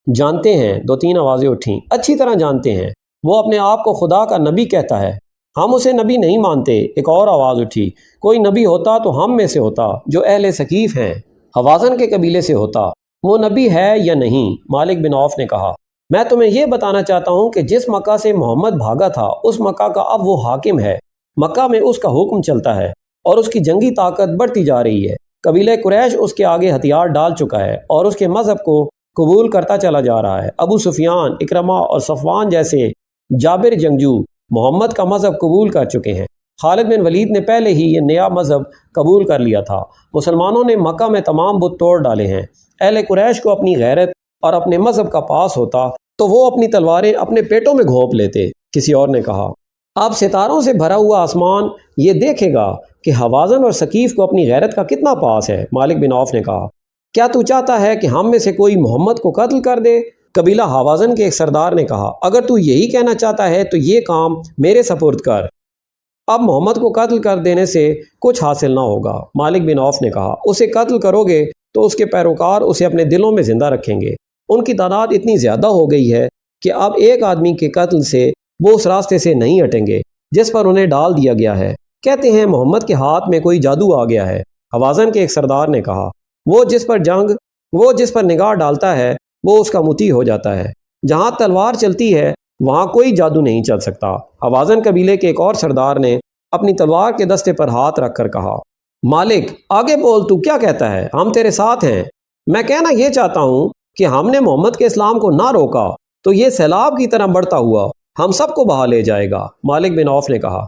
Speaker 1: جانتے ہیں، 2-3 آوازیں اٹھیں۔ اچھی طرح جانتے ہیں، وہ اپنے آپ کو خدا کا نبی کہتا ہے، ہم اسے نبی نہیں مانتے۔ ایک اور آواز اٹھی، کوئی نبی ہوتا تو ہم میں سے ہوتا جو اہل ثقیف ہیں، حوازن کے قبیلے سے ہوتا۔ وہ نبی ہے یا نہیں؟ مالک بن عوف نے کہا، میں تمہیں یہ بتانا چاہتا ہوں کہ جس مکہ سے محمد بھاگا تھا اس مکہ کا اب وہ حاکم ہے۔ مکہ میں اس کا حکم چلتا ہے اور اس کی جنگی طاقت بڑھتی جا رہی ہے۔ قبیلہ قریش اس کے آگے ہتھیار ڈال چکا ہے اور اس کے مذہب کو قبول کرتا چلا جا رہا ہے۔ ابو سفیان، اکرمہ اور صفوان جیسے جابر جنگجو محمد کا مذہب قبول کر چکے ہیں۔ خالد بن ولید نے پہلے ہی یہ نیا مذہب قبول کر لیا تھا۔ مسلمانوں نے مکہ میں تمام بت توڑ ڈالے ہیں۔ اہل قریش کو اپنی غیرت اور اپنے مذہب کا پاس ہوتا تو وہ اپنی تلواریں اپنے پیٹوں میں گھونپ لیتے۔ کسی اور نے کہا، اب ستاروں سے بھرا ہوا آسمان یہ دیکھے گا کہ حوازن اور ثقیف کو اپنی غیرت کا کتنا پاس ہے۔ مالک بن عوف نے کہا، کیا تو چاہتا ہے کہ ہم میں سے کوئی محمد کو قتل کر دے؟ قبیلہ حوازن کے ایک سردار نے کہا، اگر تو یہی کہنا چاہتا ہے تو یہ کام میرے سپرد کر۔ اب محمد کو قتل کر دینے سے کچھ حاصل نہ ہوگا۔ مالک بن عوف نے کہا، اسے قتل کرو گے تو اس کے پیروکار اسے اپنے دلوں میں زندہ رکھیں گے۔ ان کی تعداد اتنی زیادہ ہو گئی ہے کہ اب ایک آدمی کے قتل سے وہ اس راستے سے نہیں ہٹیں گے جس پر انہیں ڈال دیا گیا ہے۔ کہتے ہیں محمد کے ہاتھ میں کوئی جادو آ گیا ہے۔ حوازن کے ایک سردار نے کہا، وہ جس پر نگاہ ڈالتا ہے وہ اس کا مطیع ہو جاتا ہے۔ جہاں تلوار چلتی ہے وہاں کوئی جادو نہیں چل سکتا۔ حوازن قبیلے کے ایک اور سردار نے اپنی تلوار کے دستے پر ہاتھ رکھ کر کہا، مالک آگے بول، تو کیا کہتا ہے؟ ہم تیرے ساتھ ہیں۔ میں کہنا یہ چاہتا ہوں کہ ہم نے محمد کے اسلام کو نہ روکا تو یہ سیلاب کی طرح بڑھتا ہوا ہم سب کو بہا لے جائے گا۔ مالک بن عوف نے کہا،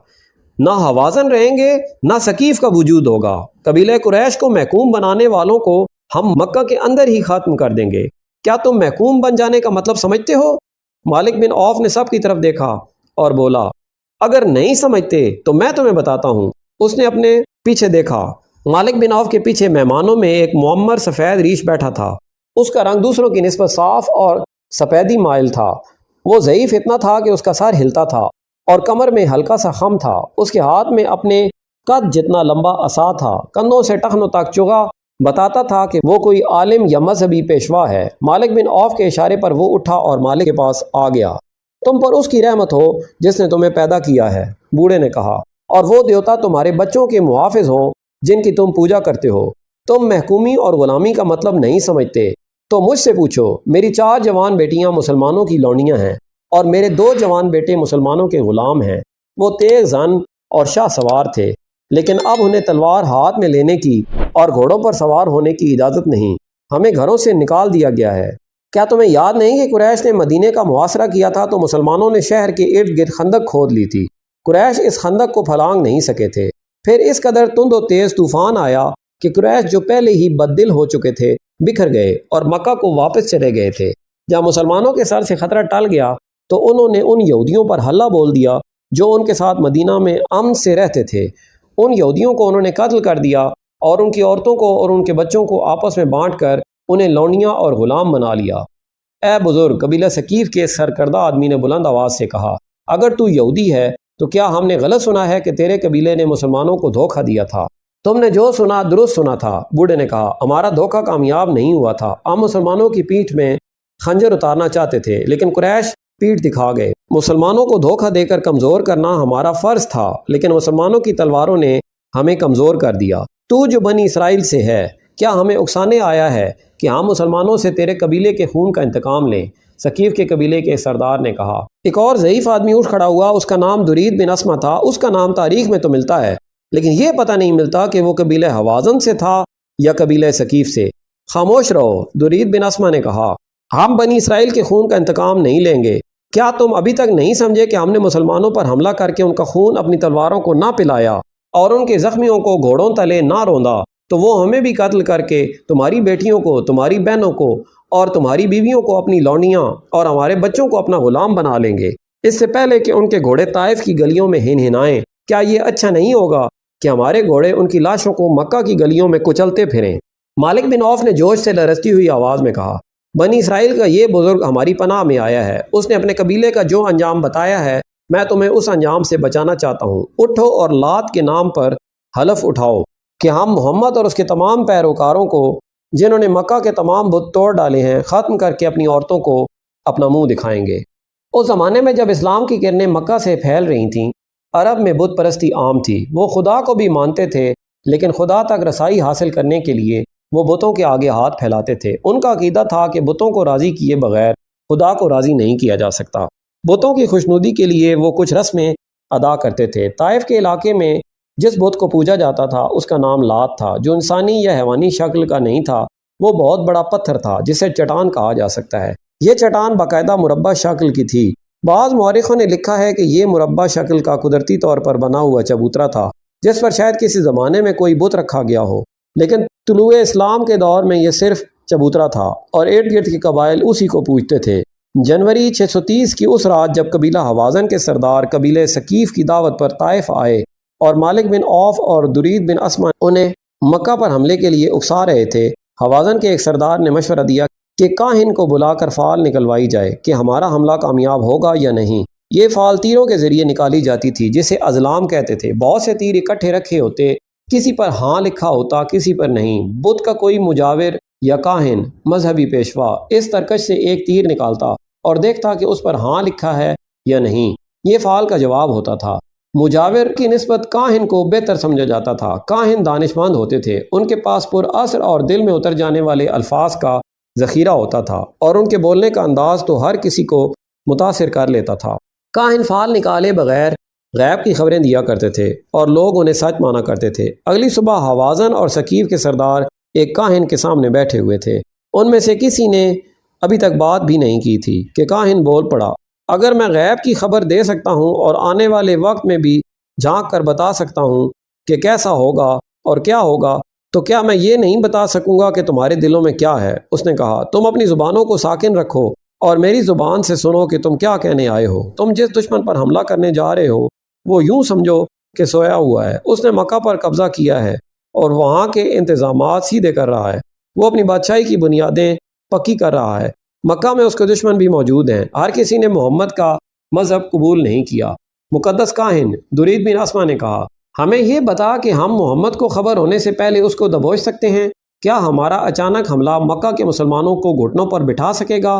Speaker 1: نہ حوازن رہیں گے نہ ثقیف کا وجود ہوگا۔ قبیلہ قریش کو محکوم بنانے والوں کو ہم مکہ کے اندر ہی ختم کر دیں گے۔ کیا تم محکوم بن جانے کا مطلب سمجھتے ہو؟ مالک بن عوف نے سب کی طرف دیکھا اور بولا، اگر نہیں سمجھتے تو میں تمہیں بتاتا ہوں۔ اس نے اپنے پیچھے دیکھا۔ مالک بن عوف کے پیچھے مہمانوں میں ایک معمر سفید ریش بیٹھا تھا۔ اس کا رنگ دوسروں کی نسبت صاف اور سفیدی مائل تھا۔ وہ ضعیف اتنا تھا کہ اس کا سر ہلتا تھا اور کمر میں ہلکا سا خم تھا۔ اس کے ہاتھ میں اپنے قد جتنا لمبا عصا تھا، کندھوں سے ٹخنوں تک چگا بتاتا تھا کہ وہ کوئی عالم یا مذہبی پیشوا ہے۔ مالک بن عوف کے اشارے پر وہ اٹھا اور مالک کے پاس آ گیا۔ تم پر اس کی رحمت ہو جس نے تمہیں پیدا کیا ہے، بوڑھے نے کہا، اور وہ دیوتا تمہارے بچوں کے محافظ ہوں جن کی تم پوجا کرتے ہو۔ تم محکومی اور غلامی کا مطلب نہیں سمجھتے تو مجھ سے پوچھو۔ میری 4 جوان بیٹیاں مسلمانوں کی لونڈیاں ہیں اور میرے 2 جوان بیٹے مسلمانوں کے غلام ہیں۔ وہ تیز زن اور شاہ سوار تھے، لیکن اب انہیں تلوار ہاتھ میں لینے کی اور گھوڑوں پر سوار ہونے کی اجازت نہیں۔ ہمیں گھروں سے نکال دیا گیا ہے۔ کیا تمہیں یاد نہیں کہ قریش نے مدینے کا محاصرہ کیا تھا تو مسلمانوں نے شہر کے ارد گرد خندق کھود لی تھی۔ قریش اس خندق کو پھلانگ نہیں سکے تھے۔ پھر اس قدر تند و تیز طوفان آیا کہ قریش جو پہلے ہی بددل ہو چکے تھے بکھر گئے اور مکہ کو واپس چلے گئے تھے۔ جب مسلمانوں کے سر سے خطرہ ٹل گیا تو انہوں نے ان یہودیوں پر حملہ بول دیا جو ان کے ساتھ مدینہ میں امن سے رہتے تھے۔ ان یہودیوں کو انہوں نے قتل کر دیا اور ان کی عورتوں کو اور ان کے بچوں کو آپس میں بانٹ کر انہیں لونڈیاں اور غلام بنا لیا۔ اے بزرگ، قبیلہ ثقیف کے سرکردہ آدمی نے بلند آواز سے کہا، اگر تو یہودی ہے تو کیا ہم نے غلط سنا ہے کہ تیرے قبیلے نے مسلمانوں کو دھوکہ دیا تھا؟ تم نے جو سنا درست سنا تھا۔ بوڑھے نے کہا، ہمارا دھوکہ کامیاب نہیں ہوا تھا۔ ہم مسلمانوں کی پیٹھ میں خنجر اتارنا چاہتے تھے لیکن قریش پیٹھ دکھا گئے۔ مسلمانوں کو دھوکہ دے کر کمزور کرنا ہمارا فرض تھا لیکن مسلمانوں کی تلواروں نے ہمیں کمزور کر دیا۔ تو جو بنی اسرائیل سے ہے، کیا ہمیں اکسانے آیا ہے کہ ہم مسلمانوں سے تیرے قبیلے کے خون کا انتقام لیں؟ ثقیف کے قبیلے کے سردار نے کہا۔ ایک اور ضعیف آدمی اٹھ کھڑا ہوا، اس کا نام درید بن اسما تھا۔ اس کا نام تاریخ میں تو ملتا ہے لیکن یہ پتہ نہیں ملتا کہ وہ قبیلہ حوازن سے تھا یا قبیلہ ثقیف سے۔ خاموش رہو، درید بن اسما نے کہا، ہم بنی اسرائیل کے خون کا انتقام نہیں لیں گے۔ کیا تم ابھی تک نہیں سمجھے کہ ہم نے مسلمانوں پر حملہ کر کے ان کا خون اپنی تلواروں کو نہ پلایا اور ان کے زخمیوں کو گھوڑوں تلے نہ روندا تو وہ ہمیں بھی قتل کر کے تمہاری بیٹیوں کو، تمہاری بہنوں کو اور تمہاری بیویوں کو اپنی لونڈیاں اور ہمارے بچوں کو اپنا غلام بنا لیں گے اس سے پہلے کہ ان کے گھوڑے طائف کی گلیوں میں ہنہنائیں۔ کیا یہ اچھا نہیں ہوگا کہ ہمارے گھوڑے ان کی لاشوں کو مکہ کی گلیوں میں کچلتے پھریں؟ مالک بن عوف نے جوش سے لرزتی ہوئی آواز میں کہا، بنی اسرائیل کا یہ بزرگ ہماری پناہ میں آیا ہے۔ اس نے اپنے قبیلے کا جو انجام بتایا ہے میں تمہیں اس انجام سے بچانا چاہتا ہوں۔ اٹھو اور لات کے نام پر حلف اٹھاؤ کہ ہم محمد اور اس کے تمام پیروکاروں کو جنہوں نے مکہ کے تمام بت توڑ ڈالے ہیں ختم کر کے اپنی عورتوں کو اپنا منہ دکھائیں گے۔ اس زمانے میں جب اسلام کی کرنیں مکہ سے پھیل رہی تھیں، عرب میں بت پرستی عام تھی۔ وہ خدا کو بھی مانتے تھے لیکن خدا تک رسائی حاصل کرنے کے لیے وہ بتوں کے آگے ہاتھ پھیلاتے تھے۔ ان کا عقیدہ تھا کہ بتوں کو راضی کیے بغیر خدا کو راضی نہیں کیا جا سکتا۔ بتوں کی خوشنودی کے لیے وہ کچھ رسمیں ادا کرتے تھے۔ طائف کے علاقے میں جس بت کو پوجا جاتا تھا اس کا نام لات تھا، جو انسانی یا حیوانی شکل کا نہیں تھا۔ وہ بہت بڑا پتھر تھا جسے چٹان کہا جا سکتا ہے۔ یہ چٹان باقاعدہ مربع شکل کی تھی۔ بعض مورخوں نے لکھا ہے کہ یہ مربع شکل کا قدرتی طور پر بنا ہوا چبوترا تھا جس پر شاید کسی زمانے میں کوئی بت رکھا گیا ہو، لیکن طلوع اسلام کے دور میں یہ صرف چبوترا تھا اور ارد گرد کے قبائل اسی کو پوجتے تھے۔ جنوری 630 کی اس رات جب قبیلہ حوازن کے سردار قبیلہ ثقیف کی دعوت پر طائف آئے اور مالک بن عوف اور درید بن اسما انہیں مکہ پر حملے کے لیے اکسا رہے تھے، حوازن کے ایک سردار نے مشورہ دیا کہ کاہن کو بلا کر فال نکلوائی جائے کہ ہمارا حملہ کامیاب ہوگا یا نہیں۔ یہ فال تیروں کے ذریعے نکالی جاتی تھی جسے ازلام کہتے تھے۔ بہت سے تیر اکٹھے رکھے ہوتے، کسی پر ہاں لکھا ہوتا کسی پر نہیں۔ بت کا کوئی مجاور یا کاہن مذہبی پیشوا اس ترکش سے ایک تیر نکالتا اور دیکھتا کہ اس پر ہاں لکھا ہے یا نہیں۔ یہ فال کا جواب ہوتا تھا۔ مجاور کی نسبت کاہن کو بہتر سمجھا جاتا تھا۔ کاہن دانشمند ہوتے تھے، ان کے پاس پر اثر اور دل میں اتر جانے والے الفاظ کا ذخیرہ ہوتا تھا اور ان کے بولنے کا انداز تو ہر کسی کو متاثر کر لیتا تھا۔ کاہن فال نکالے بغیر غیب کی خبریں دیا کرتے تھے اور لوگ انہیں سچ مانا کرتے تھے۔ اگلی صبح حوازن اور ثقیف کے سردار ایک کاہن کے سامنے بیٹھے ہوئے تھے۔ ان میں سے کسی نے ابھی تک بات بھی نہیں کی تھی کہ کاہن بول پڑا، اگر میں غیب کی خبر دے سکتا ہوں اور آنے والے وقت میں بھی جھانک کر بتا سکتا ہوں کہ کیسا ہوگا اور کیا ہوگا، تو کیا میں یہ نہیں بتا سکوں گا کہ تمہارے دلوں میں کیا ہے؟ اس نے کہا، تم اپنی زبانوں کو ساکن رکھو اور میری زبان سے سنو کہ تم کیا کہنے آئے ہو۔ تم جس دشمن پر حملہ کرنے جا رہے ہو وہ یوں سمجھو کہ سویا ہوا ہے۔ اس نے مکہ پر قبضہ کیا ہے اور وہاں کے انتظامات سیدھے کر رہا ہے۔ وہ اپنی بادشاہی کی بنیادیں پکی کر رہا ہے۔ مکہ میں اس کے دشمن بھی موجود ہیں۔ ہر کسی نے محمد کا مذہب قبول نہیں کیا۔ مقدس کاہن درید بن اسما نے کہا، ہمیں یہ بتا کہ ہم محمد کو خبر ہونے سے پہلے اس کو دبوچ سکتے ہیں؟ کیا ہمارا اچانک حملہ مکہ کے مسلمانوں کو گھٹنوں پر بٹھا سکے گا؟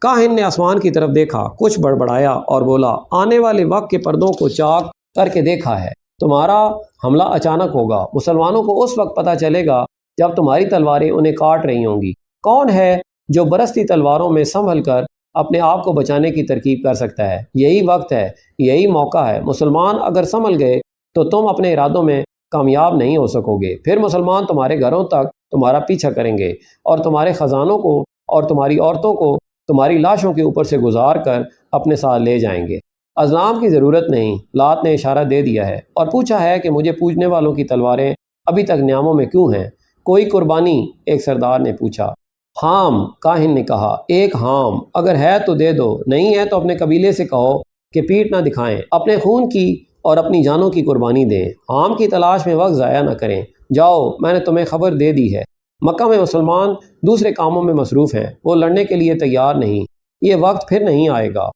Speaker 1: کاہن نے آسمان کی طرف دیکھا، کچھ بڑبڑایا اور بولا، آنے والے وقت کے پردوں کو چاک کر کے دیکھا ہے۔ تمہارا حملہ اچانک ہوگا۔ مسلمانوں کو اس وقت پتہ چلے گا جب تمہاری تلواریں انہیں کاٹ رہی ہوں گی۔ کون ہے جو برستی تلواروں میں سنبھل کر اپنے آپ کو بچانے کی ترکیب کر سکتا ہے؟ یہی وقت ہے، یہی موقع ہے۔ مسلمان اگر سنبھل گئے تو تم اپنے ارادوں میں کامیاب نہیں ہو سکو گے۔ پھر مسلمان تمہارے گھروں تک تمہارا پیچھا کریں گے اور تمہارے خزانوں کو اور تمہاری عورتوں کو تمہاری لاشوں کے اوپر سے گزار کر اپنے ساتھ لے جائیں گے۔ ازلام کی ضرورت نہیں، لات نے اشارہ دے دیا ہے اور پوچھا ہے کہ مجھے پوجنے والوں کی تلواریں ابھی تک نیاموں میں کیوں ہیں؟ کوئی قربانی؟ ایک سردار نے پوچھا۔ ہام، کاہن نے کہا، ایک ہام، اگر ہے تو دے دو، نہیں ہے تو اپنے قبیلے سے کہو کہ پیٹھ نہ دکھائیں، اپنے خون کی اور اپنی جانوں کی قربانی دیں۔ ہام کی تلاش میں وقت ضائع نہ کریں، جاؤ، میں نے تمہیں خبر دے دی ہے۔ مکہ میں مسلمان دوسرے کاموں میں مصروف ہیں، وہ لڑنے کے لیے تیار نہیں، یہ وقت پھر نہیں آئے گا۔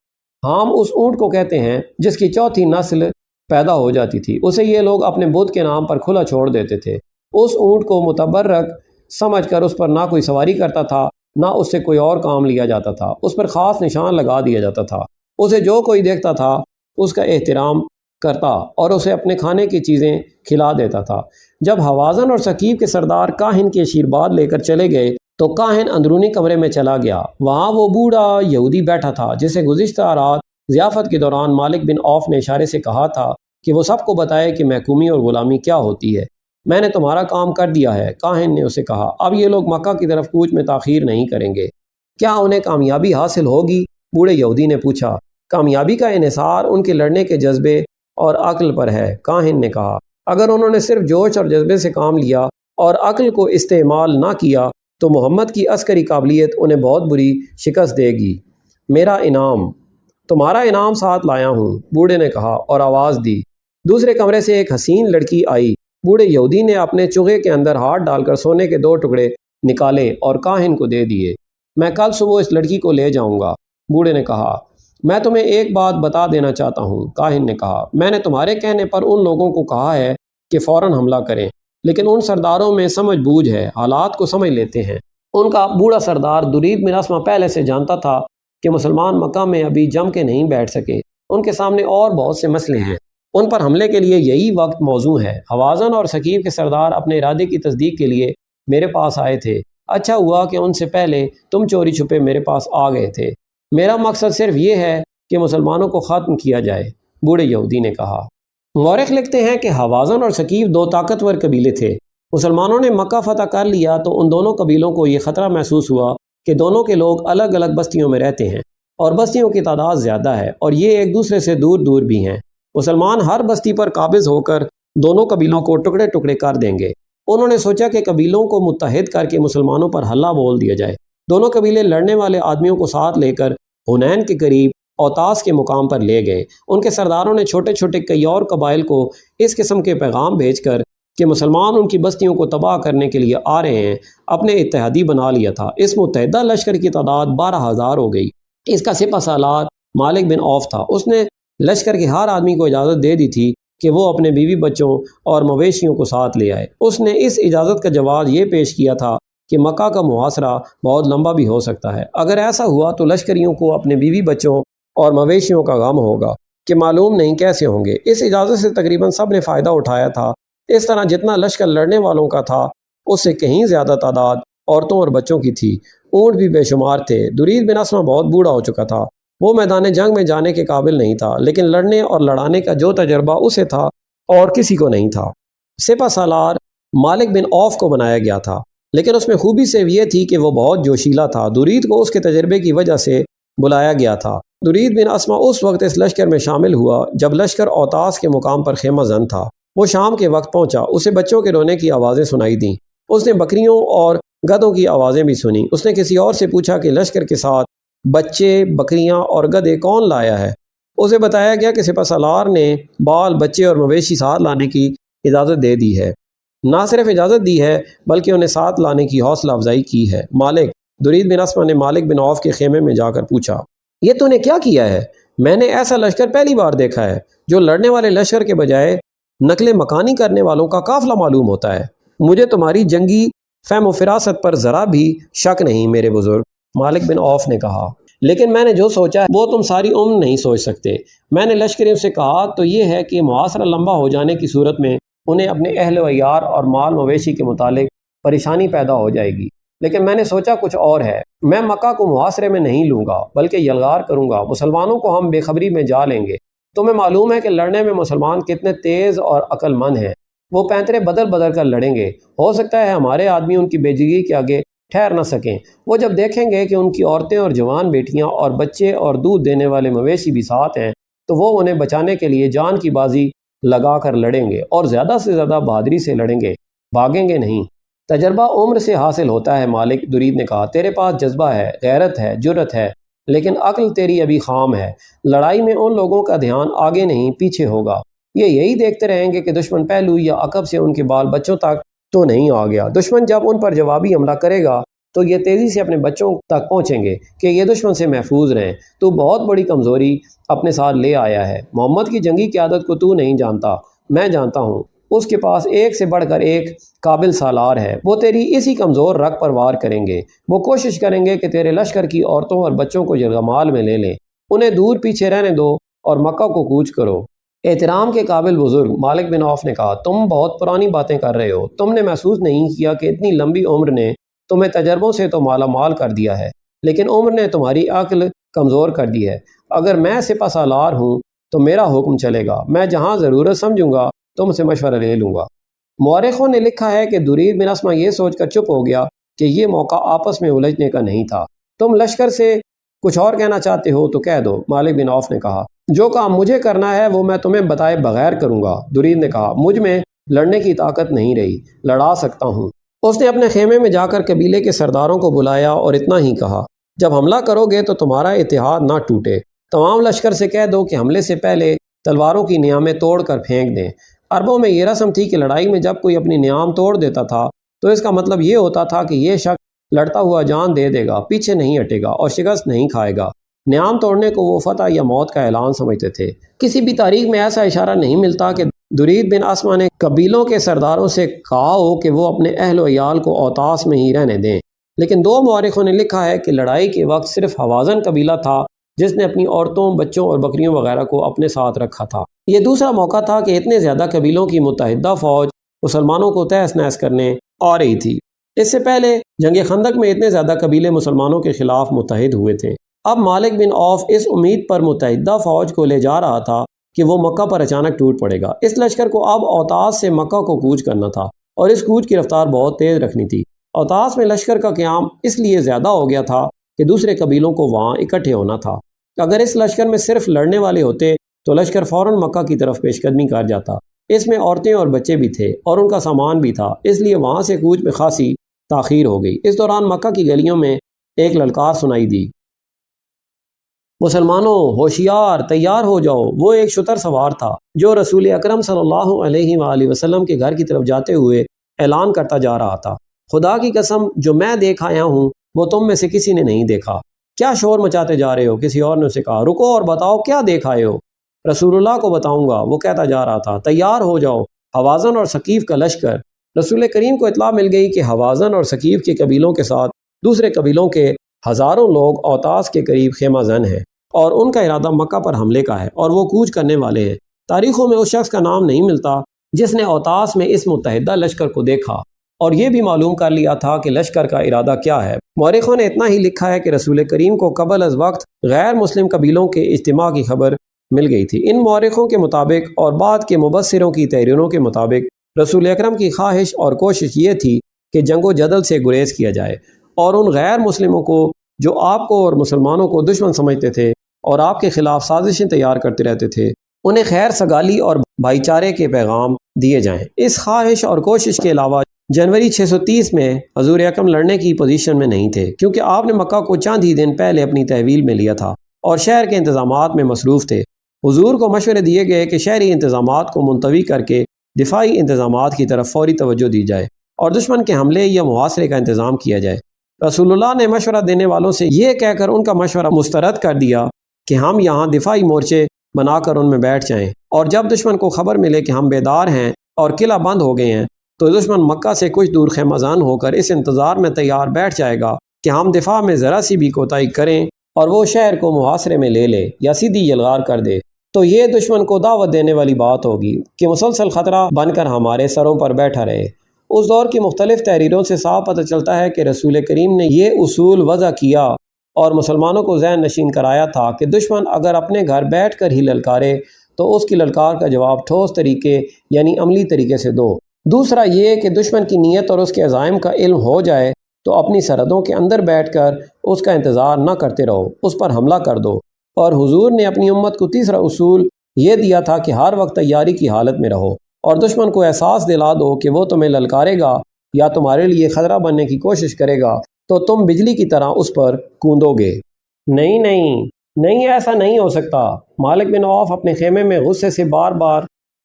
Speaker 1: ہام اس اونٹ کو کہتے ہیں جس کی چوتھی نسل پیدا ہو جاتی تھی، اسے یہ لوگ اپنے بت کے نام پر کھلا چھوڑ دیتے تھے۔ اس اونٹ کو متبرک سمجھ کر اس پر نہ کوئی سواری کرتا تھا، نہ اس سے کوئی اور کام لیا جاتا تھا، اس پر خاص نشان لگا دیا جاتا تھا۔ اسے جو کوئی دیکھتا تھا اس کا احترام کرتا اور اسے اپنے کھانے کی چیزیں کھلا دیتا تھا۔ جب حوازن اور ثقیف کے سردار کاہن کے آشیرواد لے کر چلے گئے تو کاہن اندرونی کمرے میں چلا گیا۔ وہاں وہ بوڑھا یہودی بیٹھا تھا جسے گزشتہ رات ضیافت کے دوران مالک بن عوف نے اشارے سے کہا تھا کہ وہ سب کو بتائے کہ محکومی اور غلامی کیا ہوتی ہے۔ میں نے تمہارا کام کر دیا ہے، کاہن نے اسے کہا، اب یہ لوگ مکہ کی طرف کوچ میں تاخیر نہیں کریں گے۔ کیا انہیں کامیابی حاصل ہوگی؟ بوڑھے یہودی نے پوچھا۔ کامیابی کا انحصار ان کے لڑنے کے جذبے اور عقل پر ہے، کاہن نے کہا۔ اگر انہوں نے صرف جوش اور جذبے سے کام لیا اور عقل کو استعمال نہ کیا تو محمد کی عسکری قابلیت انہیں بہت بری شکست دے گی۔ میرا انعام، تمہارا انعام ساتھ لایا ہوں، بوڑھے نے کہا اور آواز دی۔ دوسرے کمرے سے ایک حسین لڑکی آئی۔ بوڑھے یہودی نے اپنے چوغے کے اندر ہاتھ ڈال کر سونے کے 2 ٹکڑے نکالے اور کاہن کو دے دیے۔ میں کل صبح اس لڑکی کو لے جاؤں گا، بوڑھے نے کہا۔ میں تمہیں ایک بات بتا دینا چاہتا ہوں، کاہن نے کہا، میں نے تمہارے کہنے پر ان لوگوں کو کہا ہے کہ فوراً حملہ کریں، لیکن ان سرداروں میں سمجھ بوجھ ہے، حالات کو سمجھ لیتے ہیں۔ ان کا بوڑھا سردار درید بن اسما پہلے سے جانتا تھا کہ مسلمان مکہ میں ابھی جم کے نہیں بیٹھ سکے، ان کے سامنے اور بہت سے مسئلے ہیں، ان پر حملے کے لیے یہی وقت موزوں ہے۔ حوازن اور ثقیف کے سردار اپنے ارادے کی تصدیق کے لیے میرے پاس آئے تھے، اچھا ہوا کہ ان سے پہلے تم چوری چھپے میرے پاس آ گئے تھے۔ میرا مقصد صرف یہ ہے کہ مسلمانوں کو ختم کیا جائے، بوڑھے یہودی نے کہا۔ مورخ لکھتے ہیں کہ حوازن اور ثقیف 2 طاقتور قبیلے تھے۔ مسلمانوں نے مکہ فتح کر لیا تو ان دونوں قبیلوں کو یہ خطرہ محسوس ہوا کہ دونوں کے لوگ الگ الگ بستیوں میں رہتے ہیں اور بستیوں کی تعداد زیادہ ہے اور یہ ایک دوسرے سے دور دور بھی ہیں۔ مسلمان ہر بستی پر قابض ہو کر دونوں قبیلوں کو ٹکڑے ٹکڑے کر دیں گے۔ انہوں نے سوچا کہ قبیلوں کو متحد کر کے مسلمانوں پر حلہ بول دیا جائے۔ دونوں قبیلے لڑنے والے آدمیوں کو ساتھ لے کر حنین کے قریب اوتاس کے مقام پر لے گئے۔ ان کے سرداروں نے چھوٹے چھوٹے کئی اور قبائل کو اس قسم کے پیغام بھیج کر کہ مسلمان ان کی بستیوں کو تباہ کرنے کے لیے آ رہے ہیں، اپنے اتحادی بنا لیا تھا۔ اس متحدہ لشکر کی تعداد 12,000 ہو گئی۔ اس کا سپہ سالار مالک بن عوف تھا۔ اس نے لشکر کے ہر آدمی کو اجازت دے دی تھی کہ وہ اپنے بیوی بچوں اور مویشیوں کو ساتھ لے آئے۔ اس نے اس اجازت کا جواز یہ پیش کیا تھا کہ مکہ کا محاصرہ بہت لمبا بھی ہو سکتا ہے۔ اگر ایسا ہوا تو لشکریوں کو اپنے بیوی بچوں اور مویشیوں کا غم ہوگا کہ معلوم نہیں کیسے ہوں گے۔ اس اجازت سے تقریباً سب نے فائدہ اٹھایا تھا۔ اس طرح جتنا لشکر لڑنے والوں کا تھا اس سے کہیں زیادہ تعداد عورتوں اور بچوں کی تھی۔ اونٹ بھی بے شمار تھے۔ درید بن اسما بہت بوڑھا ہو چکا تھا، وہ میدان جنگ میں جانے کے قابل نہیں تھا، لیکن لڑنے اور لڑانے کا جو تجربہ اسے تھا اور کسی کو نہیں تھا۔ سپہ سالار مالک بن عوف کو بنایا گیا تھا، لیکن اس میں خوبی سے یہ تھی کہ وہ بہت جوشیلا تھا۔ درید کو اس کے تجربے کی وجہ سے بلایا گیا تھا۔ درید بن اسما اس وقت اس لشکر میں شامل ہوا جب لشکر اوتاس کے مقام پر خیمہ زن تھا۔ وہ شام کے وقت پہنچا، اسے بچوں کے رونے کی آوازیں سنائی دیں۔ اس نے بکریوں اور گدھوں کی آوازیں بھی سنی۔ اس نے کسی اور سے پوچھا کہ لشکر کے ساتھ بچے، بکریاں اور گدھے کون لایا ہے؟ اسے بتایا گیا کہ سپہ سالار نے بال، بچے اور مویشی ساتھ لانے کی اجازت دے دی ہے۔ نہ صرف اجازت دی ہے بلکہ انہیں ساتھ لانے کی حوصلہ افزائی کی ہے۔ مالک، درید بن اسما نے مالک بن عوف کے خیمے میں جا کر پوچھا، یہ تو نے کیا کیا ہے؟ میں نے ایسا لشکر پہلی بار دیکھا ہے جو لڑنے والے لشکر کے بجائے نقل مکانی کرنے والوں کا قافلہ معلوم ہوتا ہے۔ مجھے تمہاری جنگی فہم و فراست پر ذرا بھی شک نہیں میرے بزرگ، مالک بن عوف نے کہا، لیکن میں نے جو سوچا ہے وہ تم ساری عمر نہیں سوچ سکتے۔ میں نے لشکریوں سے کہا تو یہ ہے کہ محاصرہ لمبا ہو جانے کی صورت میں انہیں اپنے اہل و عیال اور مال مویشی کے متعلق پریشانی پیدا ہو جائے گی، لیکن میں نے سوچا کچھ اور ہے۔ میں مکہ کو محاصرے میں نہیں لوں گا بلکہ یلغار کروں گا۔ مسلمانوں کو ہم بے خبری میں جا لیں گے۔ تمہیں معلوم ہے کہ لڑنے میں مسلمان کتنے تیز اور عقل مند ہیں۔ وہ پینترے بدل بدل کر لڑیں گے۔ ہو سکتا ہے ہمارے آدمی ان کی بے جگی کے آگے ٹھہر نہ سکیں۔ وہ جب دیکھیں گے کہ ان کی عورتیں اور جوان بیٹیاں اور بچے اور دودھ دینے والے مویشی بھی ساتھ ہیں تو وہ انہیں بچانے کے لیے جان کی بازی لگا کر لڑیں گے اور زیادہ سے زیادہ بہادری سے لڑیں گے، بھاگیں گے نہیں۔ تجربہ عمر سے حاصل ہوتا ہے مالک، درید نے کہا۔ تیرے پاس جذبہ ہے، غیرت ہے، جرت ہے، لیکن عقل تیری ابھی خام ہے۔ لڑائی میں ان لوگوں کا دھیان آگے نہیں پیچھے ہوگا۔ یہ یہی دیکھتے رہیں گے کہ دشمن پہلو یا عقب سے ان کے بال بچوں تک تو نہیں آ گیا۔ دشمن جب ان پر جوابی حملہ کرے گا تو یہ تیزی سے اپنے بچوں تک پہنچیں گے کہ یہ دشمن سے محفوظ رہیں۔ تو بہت بڑی کمزوری اپنے ساتھ لے آیا ہے۔ محمد کی جنگی قیادت کو تو نہیں جانتا، میں جانتا ہوں۔ اس کے پاس ایک سے بڑھ کر ایک قابل سالار ہے۔ وہ تیری اسی کمزور رگ پر وار کریں گے۔ وہ کوشش کریں گے کہ تیرے لشکر کی عورتوں اور بچوں کو یرغمال میں لے لیں۔ انہیں دور پیچھے رہنے دو اور مکہ کو کوچ کرو۔ احترام کے قابل بزرگ، مالک بن عوف نے کہا، تم بہت پرانی باتیں کر رہے ہو۔ تم نے محسوس نہیں کیا کہ اتنی لمبی عمر نے تمہیں تجربوں سے تو مالا مال کر دیا ہے، لیکن عمر نے تمہاری عقل کمزور کر دی ہے۔ اگر میں سپہ سالار ہوں تو میرا حکم چلے گا، میں جہاں ضرورت سمجھوں گا تم سے مشورہ لے لوں گا۔ مورخوں نے لکھا ہے کہ درید بن اسما یہ سوچ کر چپ ہو گیا کہ یہ موقع آپس میں الجھنے کا نہیں تھا۔ تم لشکر سے کچھ اور کہنا چاہتے ہو تو کہہ دو، مالک بن عوف نے کہا۔ جو کام مجھے کرنا ہے وہ میں تمہیں بتائے بغیر کروں گا، درید نے کہا۔ مجھ میں لڑنے کی طاقت نہیں رہی، لڑا سکتا ہوں۔ اس نے اپنے خیمے میں جا کر قبیلے کے سرداروں کو بلایا اور اتنا ہی کہا، جب حملہ کرو گے تو تمہارا اتحاد نہ ٹوٹے۔ تمام لشکر سے کہہ دو کہ حملے سے پہلے تلواروں کی نیامیں توڑ کر پھینک دیں۔ عربوں میں یہ رسم تھی کہ لڑائی میں جب کوئی اپنی نیام توڑ دیتا تھا تو اس کا مطلب یہ ہوتا تھا کہ یہ شخص لڑتا ہوا جان دے دے گا، پیچھے نہیں ہٹے گا اور شکست نہیں کھائے گا۔ نیام توڑنے کو وہ فتح یا موت کا اعلان سمجھتے تھے۔ کسی بھی تاریخ میں ایسا اشارہ نہیں ملتا کہ درید بن اسما نے قبیلوں کے سرداروں سے کہا ہو کہ وہ اپنے اہل و عیال کو اوطاس میں ہی رہنے دیں، لیکن دو مورخوں نے لکھا ہے کہ لڑائی کے وقت صرف حوازن قبیلہ تھا جس نے اپنی عورتوں، بچوں اور بکریوں وغیرہ کو اپنے ساتھ رکھا تھا۔ یہ دوسرا موقع تھا کہ اتنے زیادہ قبیلوں کی متحدہ فوج مسلمانوں کو تہس نہس کرنے آ رہی تھی۔ اس سے پہلے جنگ خندق میں اتنے زیادہ قبیلے مسلمانوں کے خلاف متحد ہوئے تھے۔ اب مالک بن عوف اس امید پر متحدہ فوج کو لے جا رہا تھا کہ وہ مکہ پر اچانک ٹوٹ پڑے گا۔ اس لشکر کو اب اوطاس سے مکہ کو کوچ کرنا تھا اور اس کوچ کی رفتار بہت تیز رکھنی تھی۔ اوطاس میں لشکر کا قیام اس لیے زیادہ ہو گیا تھا کہ دوسرے قبیلوں کو وہاں اکٹھے ہونا تھا۔ اگر اس لشکر میں صرف لڑنے والے ہوتے تو لشکر فوراً مکہ کی طرف پیش قدمی کر جاتا۔ اس میں عورتیں اور بچے بھی تھے اور ان کا سامان بھی تھا، اس لیے وہاں سے کوچ میں خاصی تاخیر ہو گئی۔ اس دوران مکہ کی گلیوں میں ایک للکار سنائی دی، مسلمانوں ہوشیار، تیار ہو جاؤ۔ وہ ایک شتر سوار تھا جو رسول اکرم صلی اللہ علیہ وآلہ وسلم کے گھر کی طرف جاتے ہوئے اعلان کرتا جا رہا تھا، خدا کی قسم جو میں دیکھ آیا ہوں وہ تم میں سے کسی نے نہیں دیکھا۔ کیا شور مچاتے جا رہے ہو؟ کسی اور نے اسے کہا۔ رکو اور بتاؤ کیا دیکھ آئے ہو؟ رسول اللہ کو بتاؤں گا، وہ کہتا جا رہا تھا۔ تیار ہو جاؤ، حوازن اور ثقیف کا لشکر۔ رسول کریم کو اطلاع مل گئی کہ حوازن اور ثقیف کے قبیلوں کے ساتھ دوسرے قبیلوں کے ہزاروں لوگ اوطاس کے قریب خیمہ زن ہیں اور ان کا ارادہ مکہ پر حملے کا ہے اور وہ کوچ کرنے والے ہیں۔ تاریخوں میں اس شخص کا نام نہیں ملتا جس نے اوطاس میں اس متحدہ لشکر کو دیکھا اور یہ بھی معلوم کر لیا تھا کہ لشکر کا ارادہ کیا ہے۔ مورخوں نے اتنا ہی لکھا ہے کہ رسول کریم کو قبل از وقت غیر مسلم قبیلوں کے اجتماع کی خبر مل گئی تھی۔ ان مورخوں کے مطابق اور بعد کے مبصروں کی تحریروں کے مطابق رسول اکرم کی خواہش اور کوشش یہ تھی کہ جنگ و جدل سے گریز کیا جائے اور ان غیر مسلموں کو جو آپ کو اور مسلمانوں کو دشمن سمجھتے تھے اور آپ کے خلاف سازشیں تیار کرتے رہتے تھے، انہیں خیر سگالی اور بھائی چارے کے پیغام دیے جائیں۔ اس خواہش اور کوشش کے علاوہ جنوری 630 میں حضور اکرم لڑنے کی پوزیشن میں نہیں تھے، کیونکہ آپ نے مکہ کو چند ہی دن پہلے اپنی تحویل میں لیا تھا اور شہر کے انتظامات میں مصروف تھے۔ حضور کو مشورے دیے گئے کہ شہری انتظامات کو ملتوی کر کے دفاعی انتظامات کی طرف فوری توجہ دی جائے اور دشمن کے حملے یا محاصرے کا انتظام کیا جائے۔ رسول اللہ نے مشورہ دینے والوں سے یہ کہہ کر ان کا مشورہ مسترد کر دیا کہ ہم یہاں دفاعی مورچے بنا کر ان میں بیٹھ جائیں، اور جب دشمن کو خبر ملے کہ ہم بیدار ہیں اور قلعہ بند ہو گئے ہیں تو دشمن مکہ سے کچھ دور خیمہ زن ہو کر اس انتظار میں تیار بیٹھ جائے گا کہ ہم دفاع میں ذرا سی بھی کوتاہی کریں اور وہ شہر کو محاصرے میں لے لے یا سیدھی یلغار کر دے، تو یہ دشمن کو دعوت دینے والی بات ہوگی کہ مسلسل خطرہ بن کر ہمارے سروں پر بیٹھا رہے۔ اس دور کی مختلف تحریروں سے صاف پتہ چلتا ہے کہ رسول کریم نے یہ اصول وضع کیا اور مسلمانوں کو ذہن نشین کرایا تھا کہ دشمن اگر اپنے گھر بیٹھ کر ہی للکارے تو اس کی للکار کا جواب ٹھوس طریقے یعنی عملی طریقے سے دو۔ دوسرا یہ کہ دشمن کی نیت اور اس کے عزائم کا علم ہو جائے تو اپنی سرحدوں کے اندر بیٹھ کر اس کا انتظار نہ کرتے رہو، اس پر حملہ کر دو۔ اور حضور نے اپنی امت کو تیسرا اصول یہ دیا تھا کہ ہر وقت تیاری کی حالت میں رہو اور دشمن کو احساس دلا دو کہ وہ تمہیں للکارے گا یا تمہارے لیے خطرہ بننے کی کوشش کرے گا تو تم بجلی کی طرح اس پر کوندو گے۔ نہیں نہیں نہیں، ایسا نہیں ہو سکتا۔ مالک بن عوف اپنے خیمے میں غصے سے بار بار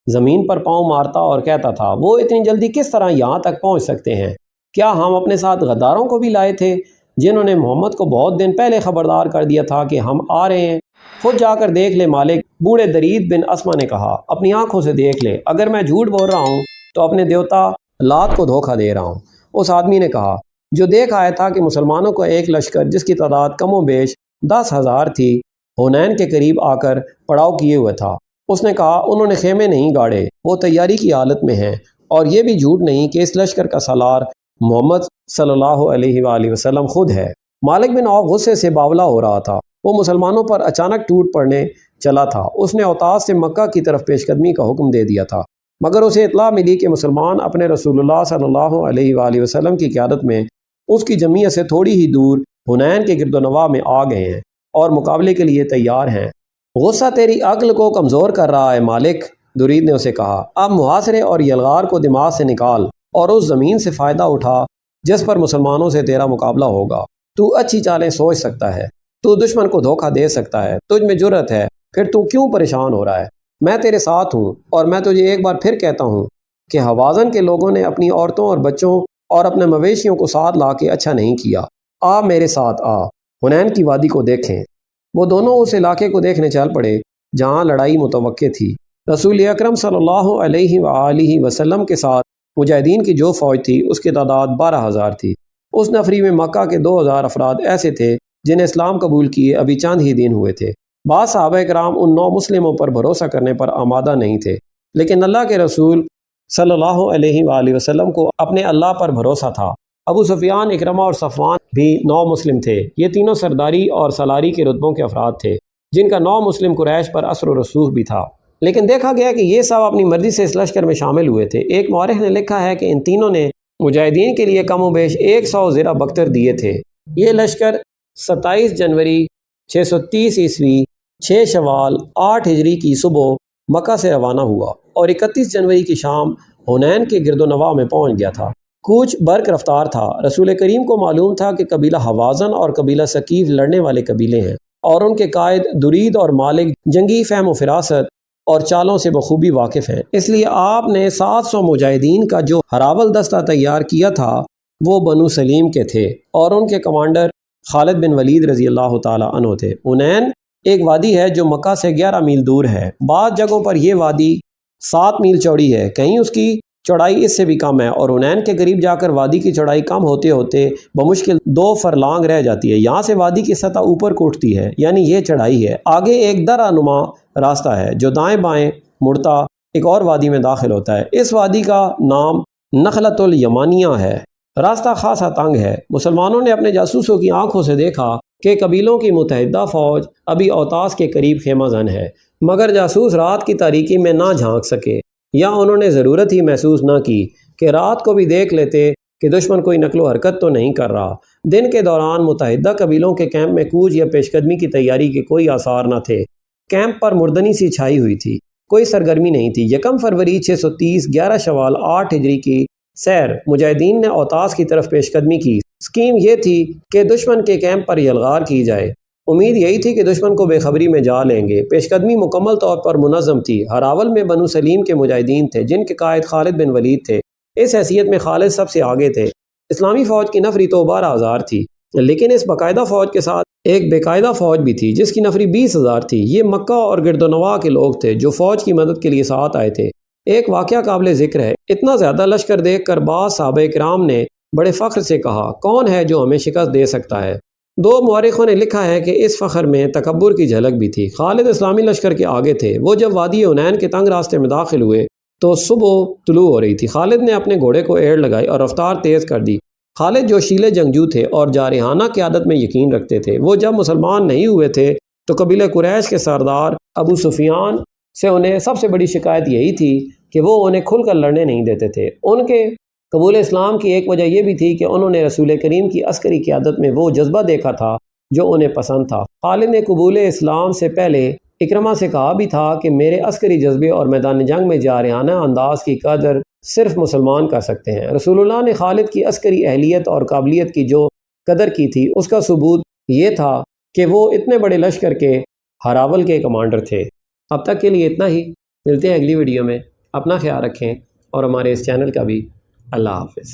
Speaker 1: زمین پر پاؤں مارتا اور کہتا تھا، وہ اتنی جلدی کس طرح یہاں تک پہنچ سکتے ہیں؟ کیا ہم اپنے ساتھ غداروں کو بھی لائے تھے جنہوں نے محمد کو بہت دن پہلے خبردار کر دیا تھا کہ ہم آ رہے ہیں؟ خود جا کر دیکھ لے مالک، بوڑھے درید بن اسما نے کہا، اپنی آنکھوں سے دیکھ لے، اگر میں جھوٹ بول رہا ہوں تو اپنے دیوتا لات کو دھوکہ دے رہا ہوں۔ اس آدمی نے کہا جو دیکھ آیا تھا کہ مسلمانوں کو ایک لشکر جس کی تعداد کم و بیش 10,000 تھی حنین کے قریب آ کر پڑاؤ کیے ہوئے تھا۔ اس نے کہا انہوں نے خیمے نہیں گاڑے، وہ تیاری کی حالت میں ہیں، اور یہ بھی جھوٹ نہیں کہ اس لشکر کا سالار محمد صلی اللہ علیہ وآلہ وسلم خود ہے۔ مالک بن عوف غصے سے باولا ہو رہا تھا، وہ مسلمانوں پر اچانک ٹوٹ پڑنے چلا تھا۔ اس نے اوتاس سے مکہ کی طرف پیش قدمی کا حکم دے دیا تھا، مگر اسے اطلاع ملی کہ مسلمان اپنے رسول اللہ صلی اللہ علیہ وآلہ وسلم کی قیادت میں اس کی جمعیت سے تھوڑی ہی دور حنین کے گرد و نواح میں آ گئے ہیں اور مقابلے کے لیے تیار ہیں۔ غصہ تیری عقل کو کمزور کر رہا ہے مالک، درید نے اسے کہا، اب محاصرے اور یلغار کو دماغ سے نکال اور اس زمین سے فائدہ اٹھا جس پر مسلمانوں سے تیرا مقابلہ ہوگا۔ تو اچھی چالیں سوچ سکتا ہے، تو دشمن کو دھوکہ دے سکتا ہے، تجھ میں جرأت ہے، پھر تو کیوں پریشان ہو رہا ہے؟ میں تیرے ساتھ ہوں، اور میں تجھے ایک بار پھر کہتا ہوں کہ حوازن کے لوگوں نے اپنی عورتوں اور بچوں اور اپنے مویشیوں کو ساتھ لا کے اچھا نہیں کیا۔ آ میرے ساتھ آ، حنین کی وادی کو دیکھیں۔ وہ دونوں اس علاقے کو دیکھنے چل پڑے جہاں لڑائی متوقع تھی۔ رسول اکرم صلی اللہ علیہ وآلہ وسلم کے ساتھ مجاہدین کی جو فوج تھی اس کی تعداد 12,000 تھی۔ اس نفری میں مکہ کے 2,000 افراد ایسے تھے جنہیں اسلام قبول کیے ابھی چند ہی دن ہوئے تھے۔ بعض صحابہ کرام ان 9 مسلموں پر بھروسہ کرنے پر آمادہ نہیں تھے، لیکن اللہ کے رسول صلی اللہ علیہ وآلہ وسلم کو اپنے اللہ پر بھروسہ تھا۔ ابو سفیان، اکرمہ اور صفوان بھی 9 مسلم تھے۔ یہ تینوں سرداری اور سالاری کے رتبوں کے افراد تھے جن کا 9 مسلم قریش پر اثر و رسوخ بھی تھا، لیکن دیکھا گیا کہ یہ سب اپنی مرضی سے اس لشکر میں شامل ہوئے تھے۔ ایک مورخ نے لکھا ہے کہ ان تینوں نے مجاہدین کے لیے کم و بیش 100 زرہ بختر دیے تھے۔ یہ لشکر 27 جنوری 630 عیسوی 6 شوال 8 ہجری کی صبح مکہ سے روانہ ہوا اور 31 جنوری کی شام حنین کے گرد و نواح میں پہنچ گیا تھا۔ کوچ برق رفتار تھا۔ رسول کریم کو معلوم تھا کہ قبیلہ حوازن اور قبیلہ ثقیف لڑنے والے قبیلے ہیں، اور ان کے قائد درید اور مالک جنگی فہم و فراست اور چالوں سے بخوبی واقف ہیں۔ اس لیے آپ نے 700 مجاہدین کا جو ہراول دستہ تیار کیا تھا وہ بنو سلیم کے تھے، اور ان کے کمانڈر خالد بن ولید رضی اللہ تعالی عنہ تھے۔ حنین ایک وادی ہے جو مکہ سے 11 میل دور ہے۔ بعض جگہوں پر یہ وادی 7 میل چوڑی ہے، کہیں اس کی چوڑائی اس سے بھی کم ہے، اور حنین کے قریب جا کر وادی کی چوڑائی کم ہوتے ہوتے بمشکل 2 فرلانگ رہ جاتی ہے۔ یہاں سے وادی کی سطح اوپر کو اٹھتی ہے، یعنی یہ چڑھائی ہے۔ آگے ایک درہ نما راستہ ہے جو دائیں بائیں مڑتا ایک اور وادی میں داخل ہوتا ہے۔ اس وادی کا نام نخلۃ الیمانیہ ہے۔ راستہ خاصا تنگ ہے۔ مسلمانوں نے اپنے جاسوسوں کی آنکھوں سے دیکھا کہ قبیلوں کی متحدہ فوج ابھی اوتاس کے قریب خیمہ زن ہے، مگر جاسوس رات کی تاریکی میں نہ جھانک سکے، یا انہوں نے ضرورت ہی محسوس نہ کی کہ رات کو بھی دیکھ لیتے کہ دشمن کوئی نقل و حرکت تو نہیں کر رہا۔ دن کے دوران متحدہ قبیلوں کے کیمپ میں کوچ یا پیش قدمی کی تیاری کے کوئی آثار نہ تھے۔ کیمپ پر مردنی سی چھائی ہوئی تھی، کوئی سرگرمی نہیں تھی۔ 1 فروری 630 11 شوال 8 ہجری کی سیر مجاہدین نے اوتاس کی طرف پیش قدمی کی۔ سکیم یہ تھی کہ دشمن کے کیمپ پر یلغار کی جائے۔ امید یہی تھی کہ دشمن کو بے خبری میں جا لیں گے۔ پیش قدمی مکمل طور پر منظم تھی۔ ہراول میں بنو سلیم کے مجاہدین تھے جن کے قائد خالد بن ولید تھے۔ اس حیثیت میں خالد سب سے آگے تھے۔ اسلامی فوج کی نفری تو 12,000 تھی، لیکن اس باقاعدہ فوج کے ساتھ ایک بے قاعدہ فوج بھی تھی جس کی نفری 20,000 تھی۔ یہ مکہ اور گرد و نواح کے لوگ تھے جو فوج کی مدد کے لیے ساتھ آئے تھے۔ ایک واقعہ قابل ذکر ہے۔ اتنا زیادہ لشکر دیکھ کر بعض صحابہ کرام نے بڑے فخر سے کہا، کون ہے جو ہمیں شکست دے سکتا ہے؟ 2 مورخوں نے لکھا ہے کہ اس فخر میں تکبر کی جھلک بھی تھی۔ خالد اسلامی لشکر کے آگے تھے۔ وہ جب وادی حنین کے تنگ راستے میں داخل ہوئے تو صبح طلوع ہو رہی تھی۔ خالد نے اپنے گھوڑے کو ایڑ لگائی اور رفتار تیز کر دی۔ خالد جو شیلے جنگجو تھے اور جارحانہ قیادت میں یقین رکھتے تھے، وہ جب مسلمان نہیں ہوئے تھے تو قبیلہ قریش کے سردار ابو سفیان سے انہیں سب سے بڑی شکایت یہی تھی کہ وہ انہیں کھل کر لڑنے نہیں دیتے تھے۔ ان کے قبول اسلام کی ایک وجہ یہ بھی تھی کہ انہوں نے رسول کریم کی عسکری قیادت میں وہ جذبہ دیکھا تھا جو انہیں پسند تھا۔ خالد نے قبول اسلام سے پہلے اکرمہ سے کہا بھی تھا کہ میرے عسکری جذبے اور میدان جنگ میں جارحانہ انداز کی قدر صرف مسلمان کر سکتے ہیں۔ رسول اللہ نے خالد کی عسکری اہلیت اور قابلیت کی جو قدر کی تھی اس کا ثبوت یہ تھا کہ وہ اتنے بڑے لشکر کے ہراول کے کمانڈر تھے۔ اب تک کے لیے اتنا ہی، ملتے ہیں اگلی ویڈیو میں۔ اپنا خیال رکھیں اور ہمارے اس چینل کا بھی۔ اللہ حافظ۔